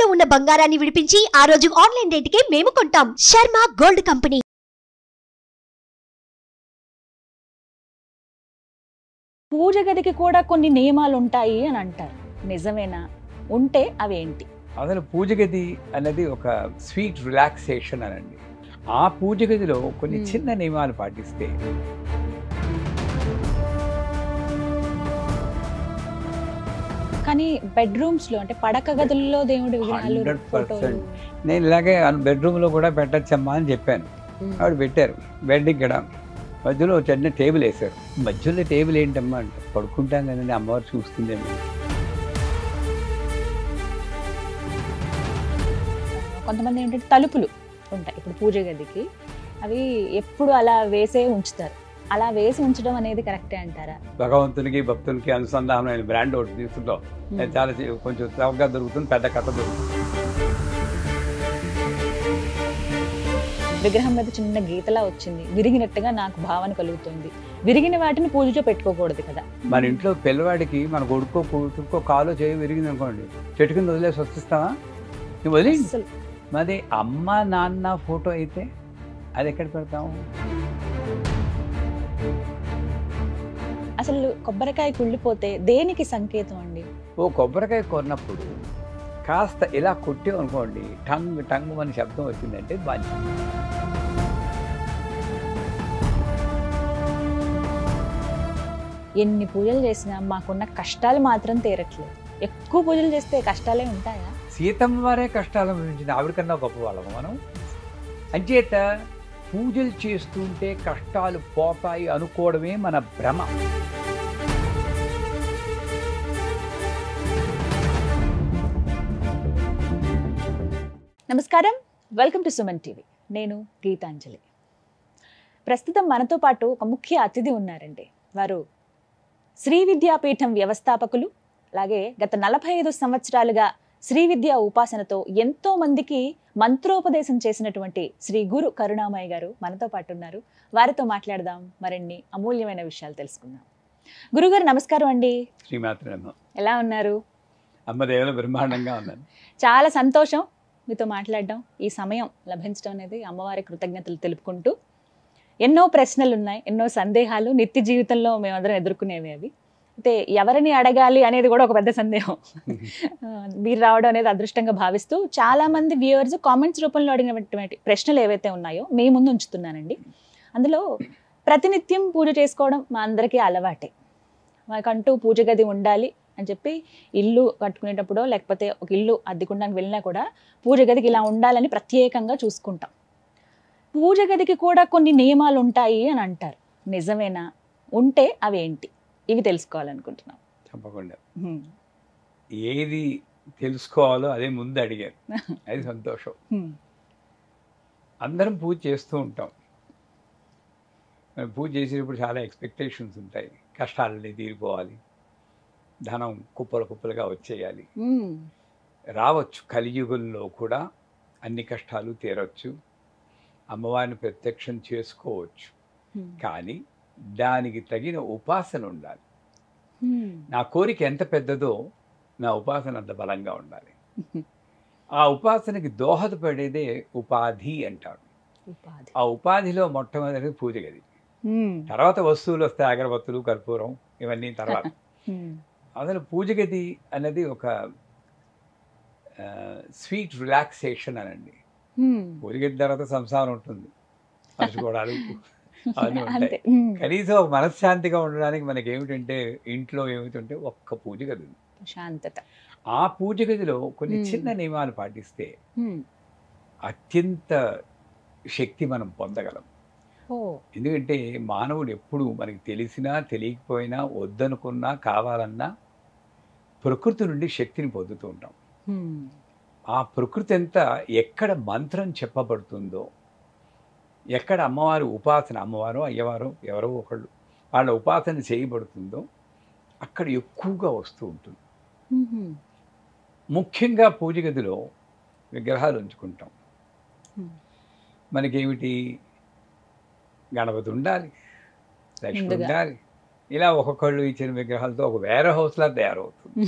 తాకట్టులో ఉన్న బంగారాన్ని విడిపించి ఆ రోజు ఆన్లైన్ రేటుకే మేము కొంటాం. Sharma gold company. పూజ గదికి కూడా కొన్ని నియమాలు ఉంటాయి అని అంటారు. నిజమేనా? ఉంటే అవేంటి? అసలు పూజ గది అనేది ఒక స్వీట్ రిలాక్సేషన్ అనండి. ఆ పూజ గదిలో కొన్ని చిన్న నియమాలు పాటిస్తే కానీ బెడ్రూమ్స్ లో అంటే పడక గదుల్లో దేవుడి విగ్రహాలు 100%. నేను ఇలాగే బెడ్రూమ్లో కూడా పెట్టచ్చమ్మా అని చెప్పాను. ఆవిడ పెట్టారు. బెడ్ ఇక్కడ మధ్యలో చిన్న టేబుల్ వేశారు. మధ్యలో టేబుల్ ఏంటమ్మా అంటే పడుకుంటాం కదండి, అమ్మవారు చూస్తుందేమో. కొంతమంది ఏంటంటే తలుపులు ఉంటాయి ఇప్పుడు పూజ గదికి, అవి ఎప్పుడు అలా వేసే ఉంచుతారు. అలా వేసి ఉంచడం అనేది కరెక్టే అంటారా? భగవంతునికి భక్తులకి అనుసంధానమైన బ్రాండ్ ఒకటి తీసుకుంటాం. చాలా కొంచెం చౌకగా దొరుకుతుంది, పెద్ద కథ దొరుకుతుంది. విగ్రహం మీద చిన్న గీతలా వచ్చింది, విరిగినట్టుగా నాకు భావన కలుగుతుంది. విరిగిన వాటిని పూజలో పెట్టుకోకూడదు కదా. మన ఇంట్లో పిల్లవాడికి మన కొడుకో కూతురుకో కాలో చేయి విరిగింది అనుకోండి, చెట్టు కింద వదిలేసి వస్తావా? నువ్వు వదిలి అసలు మరి అమ్మ నాన్న ఫోటో అయితే అది ఎక్కడ పెడతాము? అసలు కొబ్బరికాయ కుళ్ళిపోతే దేనికి సంకేతం అండి? ఓ కొబ్బరికాయ కొన్నప్పుడు కాస్త ఇలా కొట్టాం అనుకోండి, టంగ్ టంగ్ అని శబ్దం వచ్చిందంటే బాధ్యత. ఎన్ని పూజలు చేసినా మాకున్న కష్టాలు మాత్రం తీరట్లేదు. ఎక్కువ పూజలు చేస్తే కష్టాలే ఉంటాయా? సీతమ్మ వారే కష్టాలు అనుభవించింది, ఆవిడకన్నా గొప్పవాళ్ళము మనం. అంచేత పూజలు చేస్తుంటే కష్టాలు పోతాయి అనుకోవడమే మన భ్రమ. నమస్కారం, వెల్కమ్ టు సుమన్ టీవీ. నేను గీతాంజలి. ప్రస్తుతం మనతో పాటు ఒక ముఖ్య అతిథి ఉన్నారండి. వారు శ్రీ విద్యాపీఠం వ్యవస్థాపకులు, అలాగే గత 45 సంవత్సరాలుగా శ్రీ విద్యా ఉపాసనతో ఎంతో మందికి మంత్రోపదేశం చేసినటువంటి శ్రీ గురు కరుణామయ్య గారు మనతో పాటు ఉన్నారు. వారితో మాట్లాడదాం, మరిన్ని అమూల్యమైన విషయాలు తెలుసుకుందాం. గురుగారు నమస్కారం అండి. శ్రీమాత్రమ్మ. ఎలా ఉన్నారు? అమ్మదేవుల బ్రహ్మాండంగా ఉన్నాను. చాలా సంతోషం మీతో మాట్లాడడం, ఈ సమయం లభించడం అనేది అమ్మవారి కృతజ్ఞతలు తెలుపుకుంటూ. ఎన్నో ప్రశ్నలు ఉన్నాయి, ఎన్నో సందేహాలు నిత్య జీవితంలో మేమందరం ఎదుర్కొనేవి. అవి అయితే ఎవరిని అడగాలి అనేది కూడా ఒక పెద్ద సందేహం. మీరు రావడం అనేది అదృష్టంగా భావిస్తూ చాలా మంది వ్యూవర్స్ కామెంట్స్ రూపంలో అడిగినటువంటి ప్రశ్నలు ఏవైతే ఉన్నాయో మీ ముందు ఉంచుతున్నానండి. అందులో ప్రతినిత్యం పూజ చేసుకోవడం మా అందరికీ అలవాటే. మాకంటూ పూజ గది ఉండాలి అని చెప్పి ఇల్లు కట్టుకునేటప్పుడో లేకపోతే ఒక ఇల్లు అద్దెకుండానికి వెళ్ళినా కూడా పూజ గదికి ఇలా ఉండాలని ప్రత్యేకంగా చూసుకుంటాం. పూజ గదికి కూడా కొన్ని నియమాలు ఉంటాయి అని అంటారు. నిజమేనా? ఉంటే అవేంటి? ఇవి తెలుసుకోవాలనుకుంటున్నాం. తప్పకుండా. ఏది తెలుసుకోవాలో అదే ముందు అడిగారు, అది సంతోషం. అందరం పూజ చేస్తూ ఉంటాం. పూజ చేసేటప్పుడు చాలా ఎక్స్పెక్టేషన్స్ ఉంటాయి. కష్టాలన్నీ తీరిపోవాలి, ధనం కుప్పలు కుప్పలుగా వచ్చేయాలి. రావచ్చు, కలియుగంలో కూడా అన్ని కష్టాలు తీరవచ్చు, అమ్మవారిని ప్రత్యక్షం చేసుకోవచ్చు. కానీ దానికి తగిన ఉపాసన ఉండాలి. నా కోరిక ఎంత పెద్దదో నా ఉపాసన అంత బలంగా ఉండాలి. ఆ ఉపాసనకి దోహదపడేదే ఉపాధి అంటారు. ఆ ఉపాధిలో మొట్టమొదటి పూజ గది, తర్వాత వస్తువులు వస్తాయి, అగరబత్తులు కర్పూరం ఇవన్నీ తర్వాత. అసలు పూజ గది అనేది ఒక స్వీట్ రిలాక్సేషన్ అనండి. పూజ గది తర్వాత సంసారం ఉంటుంది, మర్చిపోవడాలు అవన్నీ ఉంటాయి. కనీసం ఒక మనశ్శాంతిగా ఉండడానికి మనకి ఏమిటంటే ఇంట్లో ఏమిటంటే ఒక్క పూజ గది ఉంది, శాంతత. ఆ పూజ గదిలో కొన్ని చిన్న నియమాలు పాటిస్తే అత్యంత శక్తి మనం పొందగలం. ఎందుకంటే మానవుడు ఎప్పుడు మనకి తెలిసినా తెలియకపోయినా వద్దనుకున్నా కావాలన్నా ప్రకృతి నుండి శక్తిని పొందుతూ ఉంటాం. ఆ ప్రకృతి అంతా ఎక్కడ మంత్రం చెప్పబడుతుందో, ఎక్కడ అమ్మవారి ఉపాసన, అమ్మవారు అయ్యవారు ఎవరో ఒకళ్ళు వాళ్ళ ఉపాసన చేయబడుతుందో అక్కడ ఎక్కువగా వస్తూ ఉంటుంది. ముఖ్యంగా పూజ గదిలో విగ్రహాలు ఉంచుకుంటాం. మనకేమిటి, గణపతి ఉండాలి, లక్ష్మి ఉండాలి, ఇలా ఒక్కొక్కళ్ళు ఇచ్చిన విగ్రహాలతో ఒక వేరే హౌస్లా తయారవుతుంది.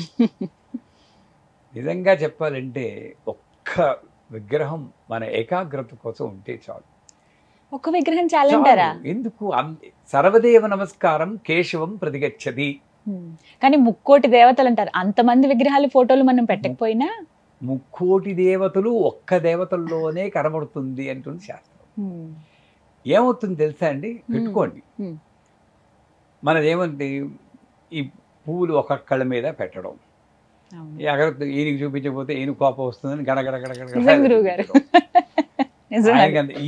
నిజంగా చెప్పాలంటే ఒక్క విగ్రహం మన ఏకాగ్రత కోసం ఉంటే చాలు. ఒక విగ్రహం చాలంటారా? ఎందుకు సర్వదేవ నమస్కారం కేశవం ప్రతిగచ్చది. కానీ ముక్కోటి దేవతలు అంటారు, అంతమంది విగ్రహాలు ఫోటోలు మనం పెట్టకపోయినా ముక్కోటి దేవతలు ఒక్క దేవతల్లోనే కనబడుతుంది అంటుంది శాస్త్రం. ఏమవుతుంది తెలుసా అండి, పెట్టుకోండి. మనదేమంటే ఈ పువ్వులు ఒక్కొక్కళ్ళ మీద పెట్టడం, ఈయనకి చూపించకపోతే ఈయన కోపం వస్తుందని గడగడ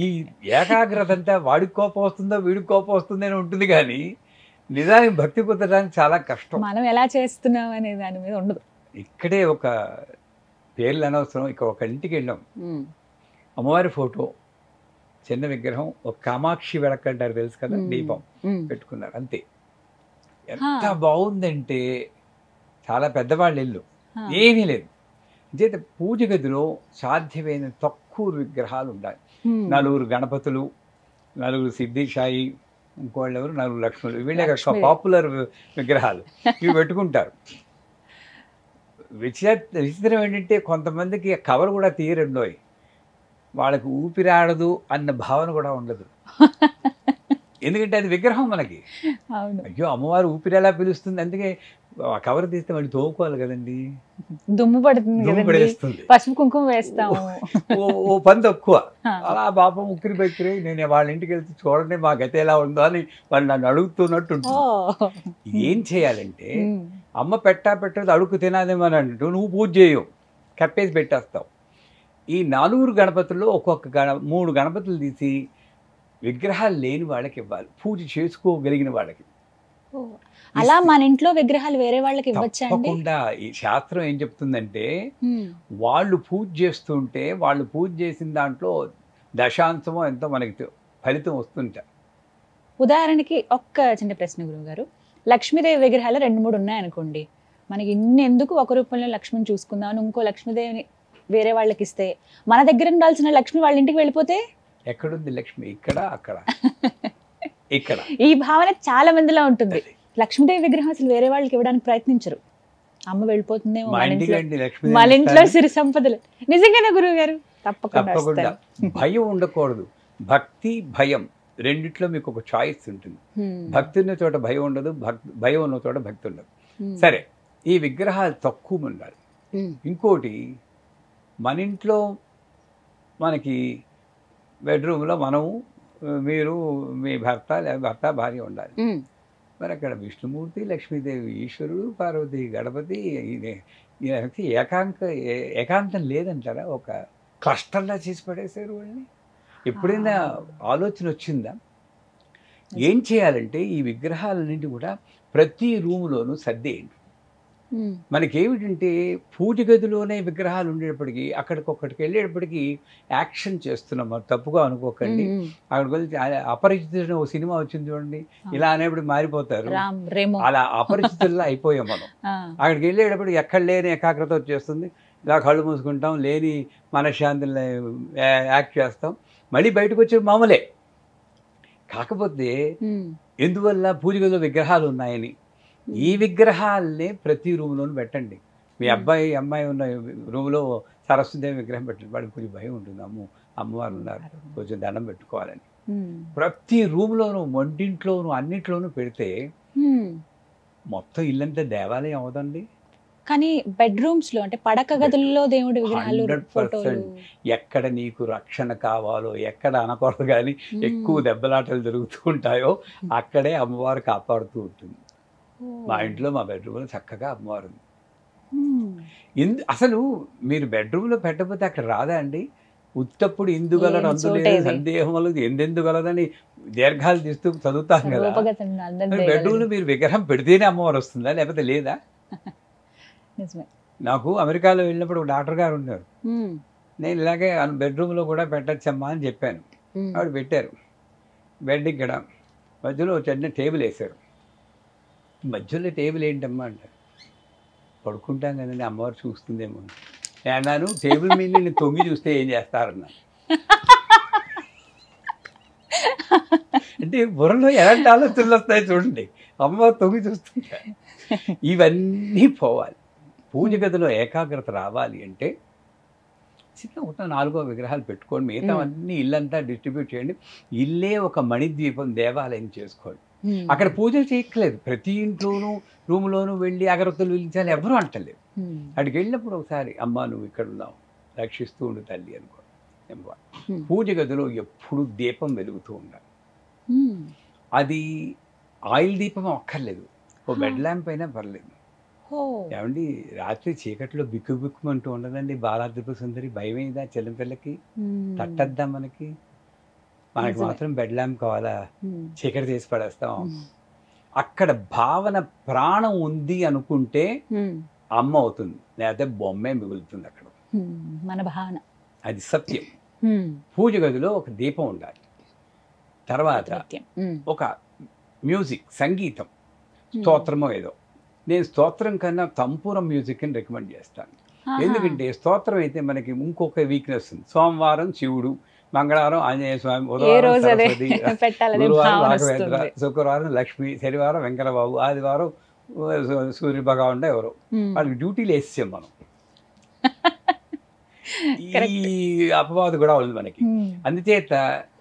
ఈ ఏకాగ్రత అంతా వాడికి కోపం వస్తుందో వీడికి కోపం వస్తుందో అని ఉంటుంది, కానీ నిజానికి భక్తి కుదరడానికి చాలా కష్టం. మనం ఎలా చేస్తున్నాం అనే దాని మీద ఉండదు. ఇక్కడే ఒక పేర్లు అనవసరం, ఇక్కడ ఒక ఇంటికి వెళ్ళాం, అమ్మవారి ఫోటో చిన్న విగ్రహం, ఒక కామాక్షి వెడకంటారు తెలుసు కదా, దీపం పెట్టుకున్నారు అంతే. ఎంత బాగుందంటే చాలా పెద్దవాళ్ళ ఇల్లు, ఏమీ లేదు. చేత పూజ గదిలో సాధ్యమైన తక్కువ విగ్రహాలు ఉండాలి. 4 గణపతులు, 4 సిద్ధిసాయి, ఇంకోళ్ళు ఎవరు 4 లక్ష్ములు, వీళ్ళే పాపులర్ విగ్రహాలు ఇవి పెట్టుకుంటారు. విచిత్రం ఏంటంటే కొంతమందికి కవర్ కూడా తీయరండోయ్, వాళ్ళకి ఊపిరాడదు అన్న భావన కూడా ఉండదు. ఎందుకంటే అది విగ్రహం మనకి. అయ్యో అమ్మవారు ఊపిరి ఎలా పిలుస్తుంది, అందుకే కవర్ తీస్తే మళ్ళీ తోముకోవాలి కదండి, దుమ్ము పడుతుంది, పసుపు కుంకుమ వేస్తాము, ఓ పని తక్కువ. అలా పాపం ఉక్కిరి బెక్కిరి, నేను వాళ్ళ ఇంటికి వెళ్తే చూడండి మా గత ఎలా ఉందో అని వాళ్ళు నన్ను అడుగుతున్నట్టు ఉంటుంది. ఏం చేయాలంటే అమ్మ పెట్టదు అడుగు తినాదేమని అంటూ నువ్వు పూజ చేయవు, కప్పేసి పెట్టేస్తావు. ఈ 4 గణపతుల్లో ఒక్కొక్క 3 గణపతులు తీసి విగ్రహాలు లేని వాళ్ళకి ఇవ్వాలి, పూజ చేసుకోగలిగిన వాళ్ళకి. అలా మన ఇంట్లో విగ్రహాలు వేరే వాళ్ళకి ఇవ్వచ్చా? తప్పకుండా. ఈ శాస్త్రం ఏం చెప్తుందంటే వాళ్ళు పూజ చేస్తుంటే వాళ్ళు పూజ చేసిన దాంట్లో దశాంశమో ఎంతో మనకి ఫలితం వస్తుంటా. ఉదాహరణకి ఒక్క చిన్న ప్రశ్న గురువుగారు, లక్ష్మీదేవి విగ్రహాలు 2-3 ఉన్నాయనుకోండి, మనకి ఇన్ని ఎందుకు ఒక రూపంలో లక్ష్మిని చూసుకుందాం అని ఇంకో లక్ష్మీదేవిని వేరే వాళ్ళకి ఇస్తే, మన దగ్గర ఉండాల్సిన లక్ష్మి వాళ్ళ ఇంటికి వెళ్ళిపోతే ఎక్కడుంది లక్ష్మి? ఇక్కడ అక్కడ ఇక్కడ. ఈ భావన చాలా మందిలో ఉంటుంది. లక్ష్మీదేవి విగ్రహం అసలు వేరే వాళ్ళకి ఇవ్వడానికి ప్రయత్నించరు, అమ్మ వెళ్ళిపోతుందేమో మన ఇంట్లో సిరి సంపదలు. నిజంగానే గురువు గారు? తప్పకుండా. భయం ఉండకూడదు, భక్తి భయం రెండిట్లో మీకు ఒక చాయిస్ ఉంటుంది. భక్తి ఉన్న చోట భయం ఉండదు, భయం ఉన్న చోట భక్తి ఉండదు. సరే, ఈ విగ్రహాలు తక్కువ ఉండాలి. ఇంకోటి, మన ఇంట్లో మనకి బెడ్రూమ్లో మనము, మీరు, మీ భర్త లేదా భర్త భార్య ఉండాలి. మరి అక్కడ విష్ణుమూర్తి, లక్ష్మీదేవి, ఈశ్వరుడు, పార్వతి, గణపతి, ఏకాంతం లేదంటారా? ఒక క్లస్టర్లా చేసి పడేశారు వాళ్ళని. ఎప్పుడైనా ఆలోచన వచ్చిందా? ఏం చేయాలంటే ఈ విగ్రహాలన్నింటి కూడా ప్రతి రూములోనూ సర్దేయండి. మనకేమిటంటే పూజ గదిలోనే విగ్రహాలు ఉండేటప్పటికీ అక్కడికొక్కడికి వెళ్ళేటప్పటికీ యాక్షన్ చేస్తున్నాం, తప్పుగా అనుకోకండి. అక్కడికి వెళ్ళి అపరిచితుడు ఓ సినిమా వచ్చింది చూడండి, ఇలా అనేప్పుడు మారిపోతారు, అలా అపరిచితుల్లా అయిపోయాం మనం. అక్కడికి వెళ్ళేటప్పటికి ఎక్కడ లేని ఏకాగ్రత వచ్చేస్తుంది, ఇలా కళ్ళు మూసుకుంటాం, లేని మనశ్శాంతిని యాక్ట్ చేస్తాం, మళ్ళీ బయటకు వచ్చే మామూలే. కాకపోతే ఎందువల్ల? పూజ గదిలో విగ్రహాలు ఉన్నాయని. ఈ విగ్రహాలనే ప్రతి రూమ్లోనూ పెట్టండి. మీ అమ్మాయి ఉన్న రూమ్లో సరస్వతిదేవి విగ్రహం పెట్టండి, వాడికి కొంచెం భయం ఉంటుంది, అమ్మవారు ఉన్నారు కొంచెం దండం పెట్టుకోవాలని. ప్రతి రూమ్లోనూ, వంటింట్లోనూ, అన్నింటిలోనూ పెడితే మొత్తం ఇల్లంతా దేవాలయం అవదండి. కానీ బెడ్రూమ్స్ లో, అంటే పడక గదుల్లో దేవుడి విగ్రహాలు, 100%. ఎక్కడ నీకు రక్షణ కావాలో, ఎక్కడ అనకూడదు కానీ ఎక్కువ దెబ్బలాటలు జరుగుతూ ఉంటాయో అక్కడే అమ్మవారు కాపాడుతూ ఉంటుంది. మా ఇంట్లో, మా బెడ్రూమ్లో చక్కగా అమ్మవారు ఉంది. అసలు మీరు బెడ్రూమ్లో పెట్టకపోతే అక్కడ రాదా అండి? ఉత్తప్పుడు ఇందుగలడు అందులేదు సందేహములు ఎందెందుగలదని దీర్ఘాలు తీస్తూ చదువుతాం కదా. బెడ్రూమ్లో మీరు విగ్రహం పెడితేనే అమ్మవారు వస్తుందా, లేకపోతే లేదా? నాకు అమెరికాలో వెళ్ళినప్పుడు ఒక డాక్టర్ గారు ఉన్నారు, నేను ఇలాగే బెడ్రూమ్లో కూడా పెట్టచ్చమ్మా అని చెప్పాను. ఆవిడ పెట్టారు. బెడ్ ఇక్కడ మధ్యలో చిన్న టేబుల్ వేశారు. మధ్యలో టేబుల్ ఏంటమ్మా అంటారు. పడుకుంటాం కదండి, అమ్మవారు చూస్తుందేమో అన్నాను. టేబుల్ మీద నేను తొంగి చూస్తే ఏం చేస్తారన్నా. అంటే బుర్రలో ఎలాంటి ఆలోచనలు వస్తాయి చూడండి, అమ్మవారు తొంగి చూస్తుంటా. ఇవన్నీ పోవాలి. పూజ గదిలో ఏకాగ్రత రావాలి అంటే చిన్న ఒక 4 విగ్రహాలు పెట్టుకోండి, మిగతా అన్ని ఇల్లంతా డిస్ట్రిబ్యూట్ చేయండి. ఇల్లే ఒక మణిద్వీపం దేవాలయం చేసుకోండి. అక్కడ పూజలు చేయట్లేదు, ప్రతి ఇంట్లోనూ రూమ్లోనూ వెళ్ళి అగరత్తులు వెలిగించాలి ఎవరు అంటలేదు. అక్కడికి వెళ్ళినప్పుడు ఒకసారి అమ్మ నువ్వు ఇక్కడ ఉన్నావు, రక్షిస్తూ ఉండు తల్లి అనుకో. పూజ గదిలో ఎప్పుడు దీపం వెలుగుతూ ఉండాలి. అది ఆయిల్ దీపం అక్కర్లేదు, ఓ బెడ్ ల్యాంప్ అయినా పర్లేదు. ఏమండి రాత్రి చీకట్లో బిక్కు బిక్కుమంటూ ఉండదండి బాలాద్రిపు సుందరి, భయమైందా చెల్లంపిల్లకి? తట్టద్దా మనకి మాత్రం బెడ్ ల్యాంప్ కావాలా, చీకటి చేసి పడేస్తాం. అక్కడ భావన ప్రాణం ఉంది అనుకుంటే అమ్మ అవుతుంది, లేకపోతే బొమ్మే మిగులుతుంది అక్కడ. మన భావన అది సత్యం. పూజ గదిలో ఒక దీపం ఉండాలి, తర్వాత ఒక మ్యూజిక్, సంగీతం, స్తోత్రమో ఏదో. నేను స్తోత్రం కన్నా తంపూరం మ్యూజిక్ అని రికమెండ్ చేస్తాను. ఎందుకంటే స్తోత్రం అయితే మనకి ఇంకొక వీక్నెస్ ఉంది. సోమవారం శివుడు, మంగళవారం ఆంజనేయ స్వామి, బుధవారం సరస్వతి, గురువారం రాఘవేంద్ర, శుక్రవారం లక్ష్మి, శనివారం వెంకటబాబు, ఆదివారం సూర్య భగవాన్ ఎవరో. వాళ్ళకి డ్యూటీలు వేసాం మనం. ఈ అపవాదు కూడా ఉంది మనకి. అందుచేత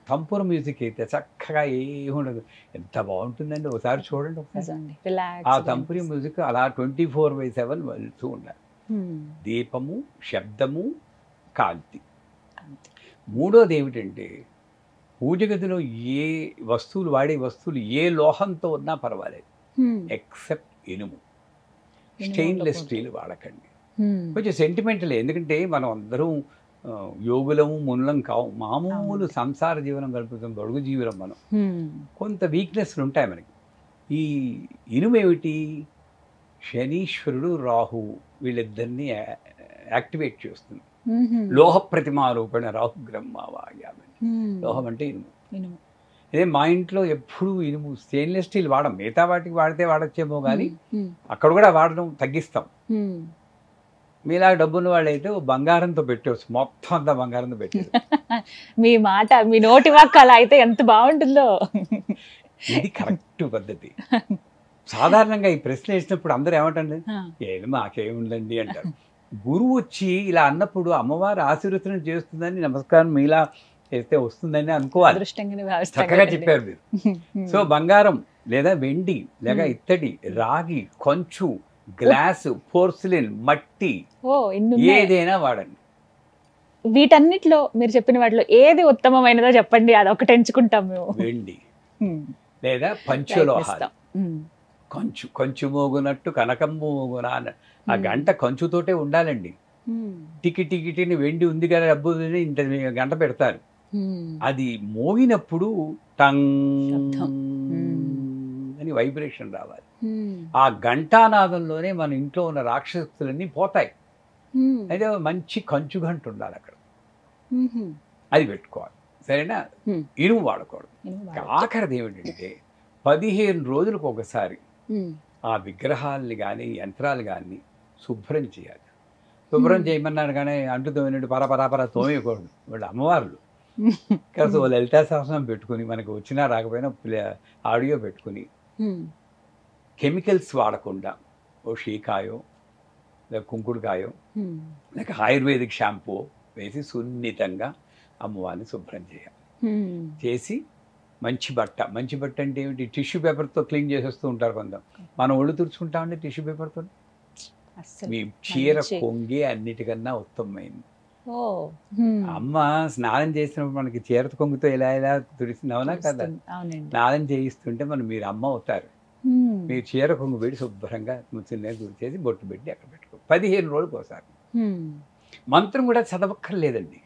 తంపూర మ్యూజిక్ అయితే చక్కగా ఏముండదు, ఎంత బాగుంటుందండి. ఒకసారి చూడండి ఒకసారి. ఆ తంపూరి మ్యూజిక్ అలా 24/7 వెళ్తూ ఉండాలి. దీపము, శబ్దము, కాంతి. మూడోది ఏమిటంటే పూజ గదిలో ఏ వస్తువులు వాడే వస్తువులు ఏ లోహంతో ఉన్నా పర్వాలేదు, ఎక్సెప్ట్ ఇనుము. స్టెయిన్లెస్ స్టీల్ వాడకండి. కొంచెం సెంటిమెంటల్, ఎందుకంటే మనం అందరం యోగులము మునులం కావు, మామూలు సంసార జీవనం గడుపుతాం, బడుగు జీవనం మనం. కొంత వీక్నెస్లు ఉంటాయి మనకి. ఈ ఇనుము ఏమిటి, శనీశ్వరుడు రాహు వీళ్ళిద్దరిని యాక్టివేట్ చేస్తుంది. లోహ ప్రతిమారూపణ రాహు బ్రహ్మవాయామని. లోహం అంటే ఇనుము. అదే మా ఇంట్లో ఎప్పుడు ఇనుము, స్టెయిన్లెస్ స్టీల్ వాడం. మిగతా వాటికి వాడితే వాడచ్చేమో కానీ అక్కడ కూడా వాడడం తగ్గిస్తాం. మీలా డబ్బున్న వాళ్ళు అయితే బంగారంతో పెట్టవచ్చు, మొత్తం అంతా బంగారంతో పెట్టారు. మీ మాట, మీ నోటి వాక్ అలా అయితే ఎంత బాగుంటుందో. ఇది కరెక్ట్ పద్ధతి. సాధారణంగా ఈ ప్రశ్న వేసినప్పుడు అందరూ ఏమంటండి, ఏది మాకేముందండి అంటారు. గురువు వచ్చి ఇలా అన్నప్పుడు అమ్మవారు ఆశీర్వచనం చేస్తుందని, నమస్కారం మీలా చేస్తే వస్తుందని అనుకోవాలి. చక్కగా చెప్పారు మీరు. సో బంగారం లేదా వెండి లేక ఇత్తడి, రాగి, కొంచు, గ్లాసు, పోర్సిలిన్, మట్టి, ఏదైనా వాడండి. వీటన్నిటిలో మీరు చెప్పిన వాటిలో ఏది ఉత్తమమైనదో చెప్పండి, అది ఒకటి ఎంచుకుంటాం మేము. వెండి లేదా పంచలోహాలు. కొంచు మోగునట్టు కనకంబు మోగున, ఆ గంట కంచుతోటే ఉండాలండి. టికిటిని వెండి ఉంది కదా డబ్బు ఇంత గంట పెడతారు, అది మోగినప్పుడు టంగ్ అని వైబ్రేషన్ రావాలి. ఆ ఘంటానాదంలోనే మన ఇంట్లో ఉన్న రాక్షసులన్నీ పోతాయి. అయితే మంచి కంచు గంట ఉండాలి అక్కడ, అది పెట్టుకోవాలి. సరేనా? ఇనుము వాడకూడదు. ఆఖరిది ఏమిటంటే 15 రోజులకు ఒకసారి ఆ విగ్రహాలని కానీ యంత్రాలు కానీ శుభ్రం చేయాలి. శుభ్రం చేయమన్నాడు కానీ అంటుతోమినట్టు పరపరాపర తోమేయకూడదు. వాళ్ళు అమ్మవార్లు కాదు, లలితా సహస్రం పెట్టుకుని, మనకు వచ్చినా రాకపోయినా ఆడియో పెట్టుకుని, కెమికల్స్ వాడకుండా ఓ షీకాయో లేక కుంకుడుకాయో లేక ఆయుర్వేదిక్ షాంపూ వేసి సున్నితంగా అమ్మవారిని శుభ్రం చేయాలి. చేసి మంచి బట్ట అంటే ఏమిటి, టిష్యూ పేపర్తో క్లీన్ చేసేస్తూ ఉంటారు కొంత. మనం ఒళ్ళు తుడుచుకుంటామండి టిష్యూ పేపర్తో. మీ చీర కొంగే అన్నిటికన్నా ఉత్తమమైంది. అమ్మ స్నానం చేసినప్పుడు మనకి చీర కొంగుతో ఇలా తుడిసింది, అవునా కదా? స్నానం చేయిస్తుంటే మీరు అమ్మ అవుతారు. మీరు చీర కొంగు పెట్టి శుభ్రంగా ముచ్చినే తుడిచేసి బొట్టు పెట్టి అక్కడ పెట్టుకో. 15 రోజులకు ఒకసారి. మంత్రం కూడా చదవక్కర్లేదండి.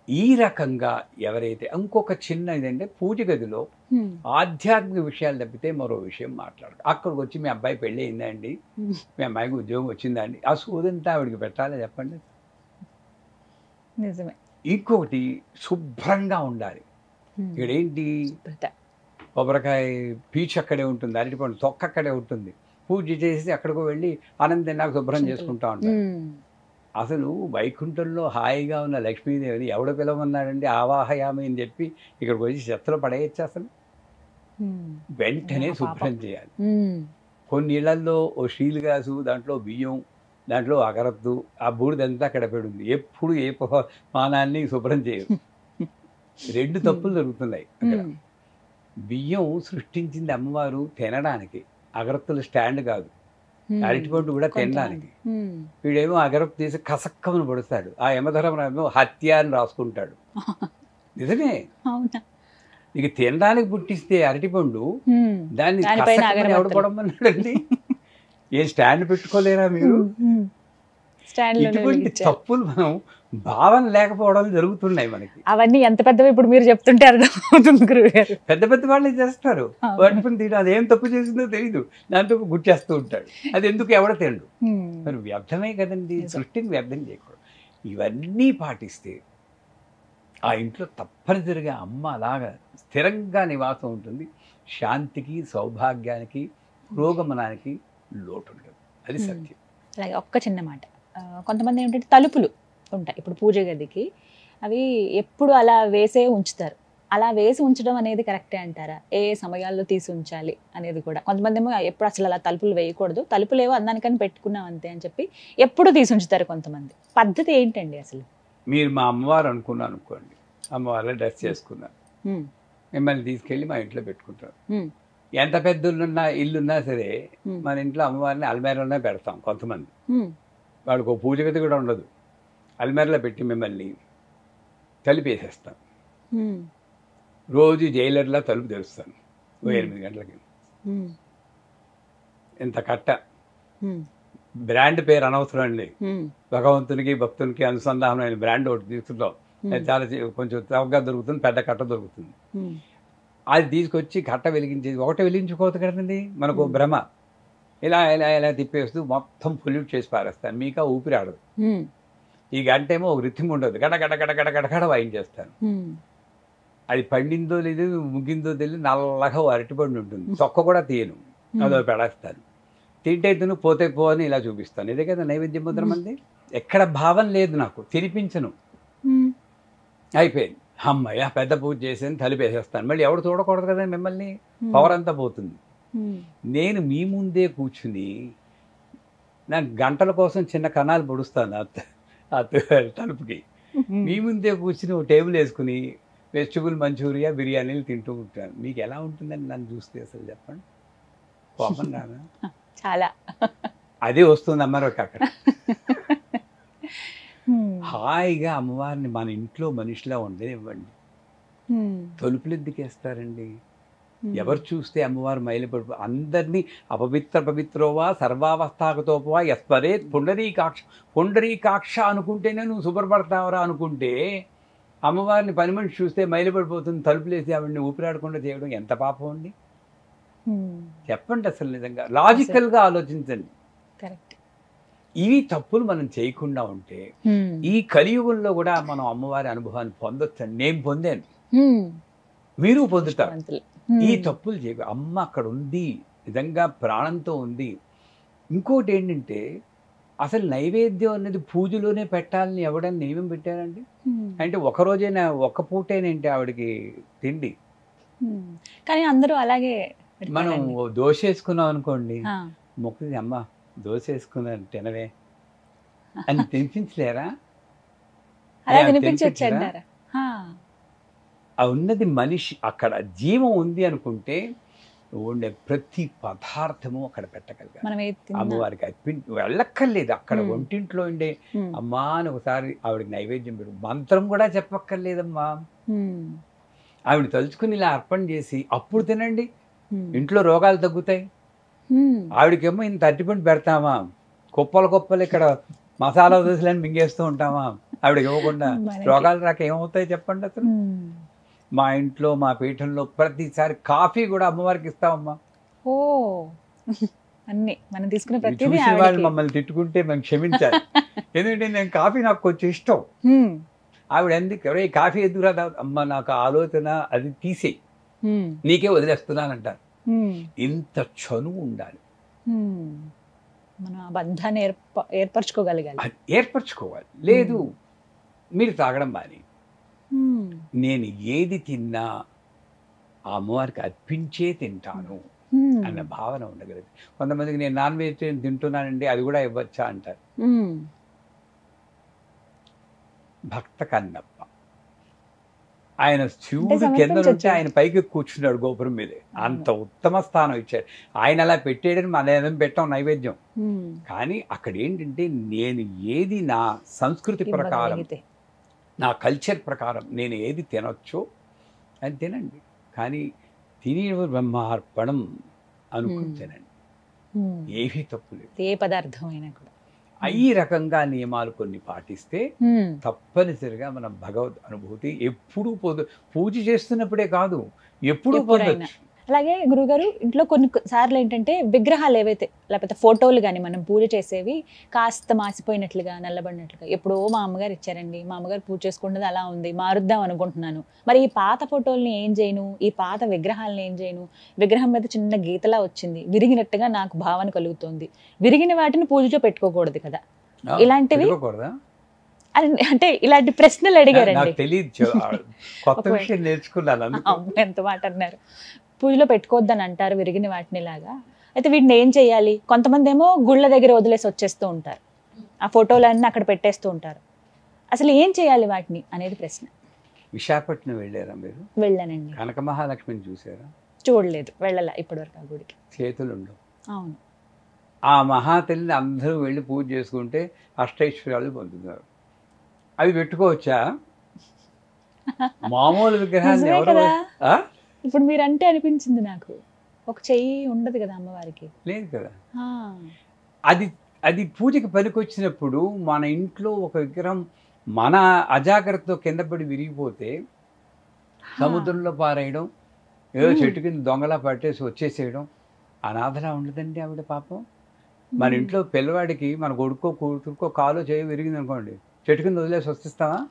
ఈ రకంగా ఎవరైతే, ఇంకొక చిన్న ఇదంటే పూజ గదిలో ఆధ్యాత్మిక విషయాలు తప్పితే మరో విషయం మాట్లాడదు. అక్కడికి వచ్చి మీ అబ్బాయి పెళ్ళి అయిందా అండి, మీ అమ్మాయికి ఉద్యోగం వచ్చిందా అండి, ఆ సోదంతా ఆవిడికి పెట్టాలి చెప్పండి. నిజమే. ఇంకొకటి శుభ్రంగా ఉండాలి. ఇక్కడేంటి, కొబ్బరికాయ పీచు అక్కడే ఉంటుంది, అరటిపండు తొక్క అక్కడే ఉంటుంది. పూజ చేసి అక్కడికి వెళ్ళి ఆనందం నాకు శుభ్రం చేసుకుంటా ఉంటారు. అసలు వైకుంఠంలో హాయిగా ఉన్న లక్ష్మీదేవిని ఎవడ పిలవన్నాడండి, ఆవాహయామి అని చెప్పి ఇక్కడికి వచ్చి చెత్తలో పడేయచ్చు. అసలు వెంటనే శుభ్రం చేయాలి. కొన్ని ఇళ్లలో ఓ స్టీల్ గ్లాసు, దాంట్లో బియ్యం దాంట్లో అగరత్తు ఆ బూడిదంతా అక్కడ పెడుంది. ఎప్పుడు ఏ మానాన్ని శుభ్రం చేయరు. 2 తప్పులు జరుగుతున్నాయి అక్కడ. బియ్యం సృష్టించింది అమ్మవారు తినడానికి, అగరత్తుల స్టాండ్ కాదు. అరటిపండు కూడా తినడానికి. వీడేమో అగరత్తు తీసి కసక్కమని పడుస్తాడు. ఆ యమధర్మరాజేమో హత్య అని రాసుకుంటాడు. నిజమే. నీకు తినడానికి పుట్టిస్తే అరటిపండు, దాన్ని కసక్కమని ఎవడు పడమన్నాడండి? ఏ స్టాండ్ పెట్టుకోలేరా మీరు? ఇటువంటి తప్పులు మనం భావన లేకపోవడం జరుగుతున్నాయి మనకి. అవన్నీ ఎంత పెద్దవి ఇప్పుడు మీరు చెప్తుంటే అర్థమవుతుంది గురువుగారు. పెద్ద పెద్ద వాళ్ళే చేస్తారు. వాటిని తిని అదేం తప్పు చేసిందో తెలియదు, దాంతో గుర్చేస్తూ ఉంటాడు. అది ఎందుకు ఎవడ తిండు? మరి వ్యర్థమే కదండి. సృష్టిని వ్యర్థం చేయకూడదు. ఇవన్నీ పాటిస్తే ఆ ఇంట్లో తప్పనిసరిగా అమ్మ అలాగా స్థిరంగా నివాసం ఉంటుంది. శాంతికి, సౌభాగ్యానికి, పురోగమనానికి లోటు ఉండదు. అది సత్యం. అలాగే ఒక్క చిన్న మాట, కొంతమంది ఏంటంటే తలుపులు ఉంటాయి ఇప్పుడు పూజ గదికి, అవి ఎప్పుడు అలా వేసే ఉంచుతారు. అలా వేసి ఉంచడం అనేది కరెక్టే అంటారా? ఏ సమయాల్లో తీసి ఉంచాలి అనేది కూడా. కొంతమంది ఏమో ఎప్పుడు అసలు అలా తలుపులు వేయకూడదు, తలుపులు ఏవో అందానికని పెట్టుకున్నాం అంతే అని చెప్పి ఎప్పుడు తీసి ఉంచుతారు కొంతమంది. పద్ధతి ఏంటండి అసలు? మీరు మా అమ్మవారు అనుకున్నాను అనుకోండి, అమ్మవారు డ్రెస్ చేసుకున్నారు, మిమ్మల్ని తీసుకెళ్ళి మా ఇంట్లో పెట్టుకుంటారు. ఎంత పెద్ద ఇల్లున్నా సరే మన ఇంట్లో అమ్మవారిని అల్మేరలోనే పెడతాం. కొంతమంది వాడికి ఒక పూజ గది కూడా ఉండదు, అల్మేరలో పెట్టి మిమ్మల్ని తలుపేసేస్తాం. రోజు జైలర్లా తలుపు తెరుస్తాను 8 గంటలకి. ఇంత కట్ట, బ్రాండ్ పేరు అనవసరం అండి. భగవంతునికి భక్తునికి అనుసంధానమైన బ్రాండ్ ఒకటి తీసుకుంటాం. చాలా కొంచెం చౌకగా దొరుకుతుంది, పెద్ద కట్ట దొరుకుతుంది. అది తీసుకొచ్చి కట్ట వెలిగించేది ఒకటే వెలిగించుకోవద్దు కదండి, మనకు భ్రమ. ఇలా ఇలా ఇలా తిప్పేస్తూ మొత్తం పొల్యూట్ చేసి పారేస్తాను. మీకు ఊపిరి ఆడదు. ఈ గంట ఏమో ఒక రిథం ఉండదు, గడ గడ గడ గడ గడగడ వాయించేస్తాను. అది పండిందో లేదు, ముగ్గిందో తెలియదు, నల్లగా అరటిపండు ఉంటుంది, తొక్క కూడా తీయను, అదో పెడేస్తాను. తింటే తిను, పోతే పో అని ఇలా చూపిస్తాను. ఇదే కదా నైవేద్యం ముద్ర మంది. ఎక్కడ భావం లేదు, నాకు తినిపించను. అయిపోయింది, అమ్మయ్య పెద్ద పూజ చేసేది, తలిపేసేస్తాను. మళ్ళీ ఎవడు చూడకూడదు కదా మిమ్మల్ని, పవర్ అంతా పోతుంది. నేను మీ ముందే కూర్చుని నాకు గంటల కోసం చిన్న కణాలు పొడుస్తాను ఆ తలుపుకి. మీ ముందే కూర్చుని ఒక టేబుల్ వేసుకుని వెజిటబుల్ మంచూరియా, బిర్యానీలు తింటూ ఉంటాను. మీకు ఎలా ఉంటుందని నన్ను చూస్తే అసలు చెప్పండి, కోపం రాదా? చాలా. అదే వస్తుంది అమ్మవారికి అక్కడ. హాయిగా అమ్మవారిని మన ఇంట్లో మనిషిలా ఉండనివ్వండి. తలుపులు ఎందుకు వేస్తారండి? ఎవరు చూస్తే అమ్మవారు మైలుపడి అందరినీ అపవిత్రోవా సర్వావస్థాగతోపవా యస్పరే పుండరీకాక్ష అనుకుంటేనే నువ్వు శుభ్రపడతావరా అనుకుంటే, అమ్మవారిని పని మనిషి చూస్తే మైలుపడిపోతుంది, తలుపులేసి ఆవిడని ఊపిరాడకుండా చేయడం ఎంత పాపం అండి? చెప్పండి అసలు, నిజంగా లాజికల్గా ఆలోచించండి. ఇవి తప్పులు మనం చేయకుండా ఉంటే ఈ కలియుగంలో కూడా మనం అమ్మవారి అనుభవాన్ని పొందొచ్చండి. నేను పొందాను, మీరు పొందుతారు. ఈ తప్పులు చేయ, అమ్మ అక్కడ ఉంది, నిజంగా ప్రాణంతో ఉంది. ఇంకోటి ఏంటంటే, అసలు నైవేద్యం అనేది పూజలోనే పెట్టాలని ఎవడని నియమం పెట్టారండి? అంటే ఒకరోజైనా ఒక్క పూటేనేంటి ఆవిడకి తిండి? కానీ అందరూ అలాగే. మనం దోశ వేసుకున్నాం అనుకోండి, మొక్కది అమ్మ దోశ వేసుకున్నాను తినవే అని తినిపించలేరా? ఉన్నది మనిషి, అక్కడ జీవం ఉంది అనుకుంటే ఉండే ప్రతి పదార్థము అక్కడ పెట్టగలిగారు. అమ్మవారికి వెళ్ళక్కర్లేదు, అక్కడ ఒంటింట్లో ఉండే అమ్మా అని ఒకసారి ఆవిడకి నైవేద్యం పెట్టు, మంత్రం కూడా చెప్పక్కర్లేదమ్మా. ఆవిడ తలుచుకుని ఇలా అర్పణ చేసి అప్పుడు తినండి, ఇంట్లో రోగాలు తగ్గుతాయి. ఆవిడకేమో ఇంత అరటిపండు పెడతామా, కుప్పలు ఇక్కడ మసాలా దోశలని మింగేస్తూ ఉంటామా? ఆవిడకి ఇవ్వకుండా రోగాలు రాక ఏమవుతాయి చెప్పండి అసలు? మా ఇంట్లో మా పీఠంలో ప్రతిసారి కాఫీ కూడా అమ్మవారికి ఇస్తామమ్మా. ఓ అన్ని మనం తీసుకునే ప్రతి వాళ్ళు మమ్మల్ని తిట్టుకుంటే మేము క్షమించాలి, ఎందుకంటే నేను కాఫీ నాకు కొంచెం ఇష్టం. ఆవిడ ఎందుకు ఎవరో కాఫీ ఎదురా అమ్మ, నాకు ఆలోచన అది తీసేయి, నీకే వదిలేస్తున్నానంటారు. ఇంత చనువు ఉండాలి, మన బంధాన్ని ఏర్పరచుకోవాలి. లేదు మీరు తాగడం మాని, నేను ఏది తిన్నా ఆ అమ్మవారికి అర్పించే తింటాను. అన్న భావన ఉండగలదు. కొంతమందికి నేను నాన్ వెజిటేరియన్ తింటున్నానండి, అది కూడా ఇవ్వచ్చా అంటారు. భక్త కన్నప్ప ఆయన శివుడు కింద నుండి ఆయన పైకి కూర్చున్నాడు గోపురం మీదే, అంత ఉత్తమ స్థానం ఇచ్చాడు. ఆయన అలా పెట్టేయడం మన ఏదైనా పెట్టాం నైవేద్యం. కానీ అక్కడ ఏంటంటే నేను ఏది నా సంస్కృతి ప్రకారం, నా కల్చర్ ప్రకారం నేను ఏది తినొచ్చో అది తినండి, కానీ తిని బ్రహ్మార్పణం అనుకుని తినండి, ఏమీ తప్పు లేదు. ఏ పదార్థం అయినా కూడా ఈ రకంగా నియమాలు కొన్ని పాటిస్తే తప్పనిసరిగా మన భగవద్ అనుభూతి ఎప్పుడూ పూజ చేస్తున్నప్పుడే కాదు, ఎప్పుడూ పొందొచ్చు. అలాగే గురుగారు, ఇంట్లో కొన్ని సార్లు ఏంటంటే విగ్రహాలు ఏవైతే లేకపోతే ఫోటోలు కానీ మనం పూజ చేసేవి కాస్త మాసిపోయినట్లుగా నల్లబడినట్లుగా ఎప్పుడో మా అమ్మగారు ఇచ్చారండి, మా అమ్మగారు పూజ చేసుకున్నది అలా ఉంది, మారుద్దాం అనుకుంటున్నాను. మరి ఈ పాత ఫోటోల్ని ఏం చేయను, ఈ పాత విగ్రహాలను ఏం చేయను, విగ్రహం మీద చిన్న గీతలా వచ్చింది, విరిగినట్టుగా నాకు భావన కలుగుతుంది, విరిగిన వాటిని పూజలో పెట్టుకోకూడదు కదా, ఇలాంటివి అంటే ఇలాంటి ప్రశ్నలు అడిగారండి. ఎంత మాట అన్నారు. పూజలో పెట్టుకోవద్దని అంటారు విరిగిన వాటిని లాగా, అయితే వీటిని ఏం చేయాలి? కొంతమంది ఏమో గుళ్ళ దగ్గర వదిలేసి వచ్చేస్తూ ఉంటారు, ఆ ఫోటోలన్నీ అక్కడ పెట్టేస్తూ ఉంటారు. అసలు ఏం చేయాలి వాటిని అనేది ప్రశ్న. విశాఖపట్నం వెళ్ళారా మీరు? వెళ్ళానండి. కనక మహాలక్ష్మిని చూసారా? చూడలేదు, వెళ్ళాల ఇప్పటివరకు ఆ గుడికి. చేతులు ఉండవు. అవును. ఆ మహాతల్లిని అందరూ వెళ్ళి పూజ చేసుకుంటే అష్టైశ్వర్యాలు పొందుతున్నారు. అవి పెట్టుకోవచ్చా? మామూలు విగ్రహాన్ని ఎవరు? ఇప్పుడు మీరు అంటే అనిపించింది నాకు, ఒక చెయ్యి ఉండదు కదా అమ్మవారికి. లేదు కదా. అది అది పూజకి పనికొచ్చినప్పుడు మన ఇంట్లో ఒక విగ్రహం మన అజాగ్రత్తతో కింద పడి విరిగిపోతే సముద్రంలో పారేయడం, ఏదో చెట్టు కింద దొంగలా పట్టేసి వచ్చేసేయడం అనాథలా ఉండదండి ఆవిడ పాపం. మన ఇంట్లో పిల్లవాడికి మన కొడుకో కూతురుకో కాలో చేయి విరిగింది అనుకోండి, చెట్టు కింద వదిలేసి వస్తావా?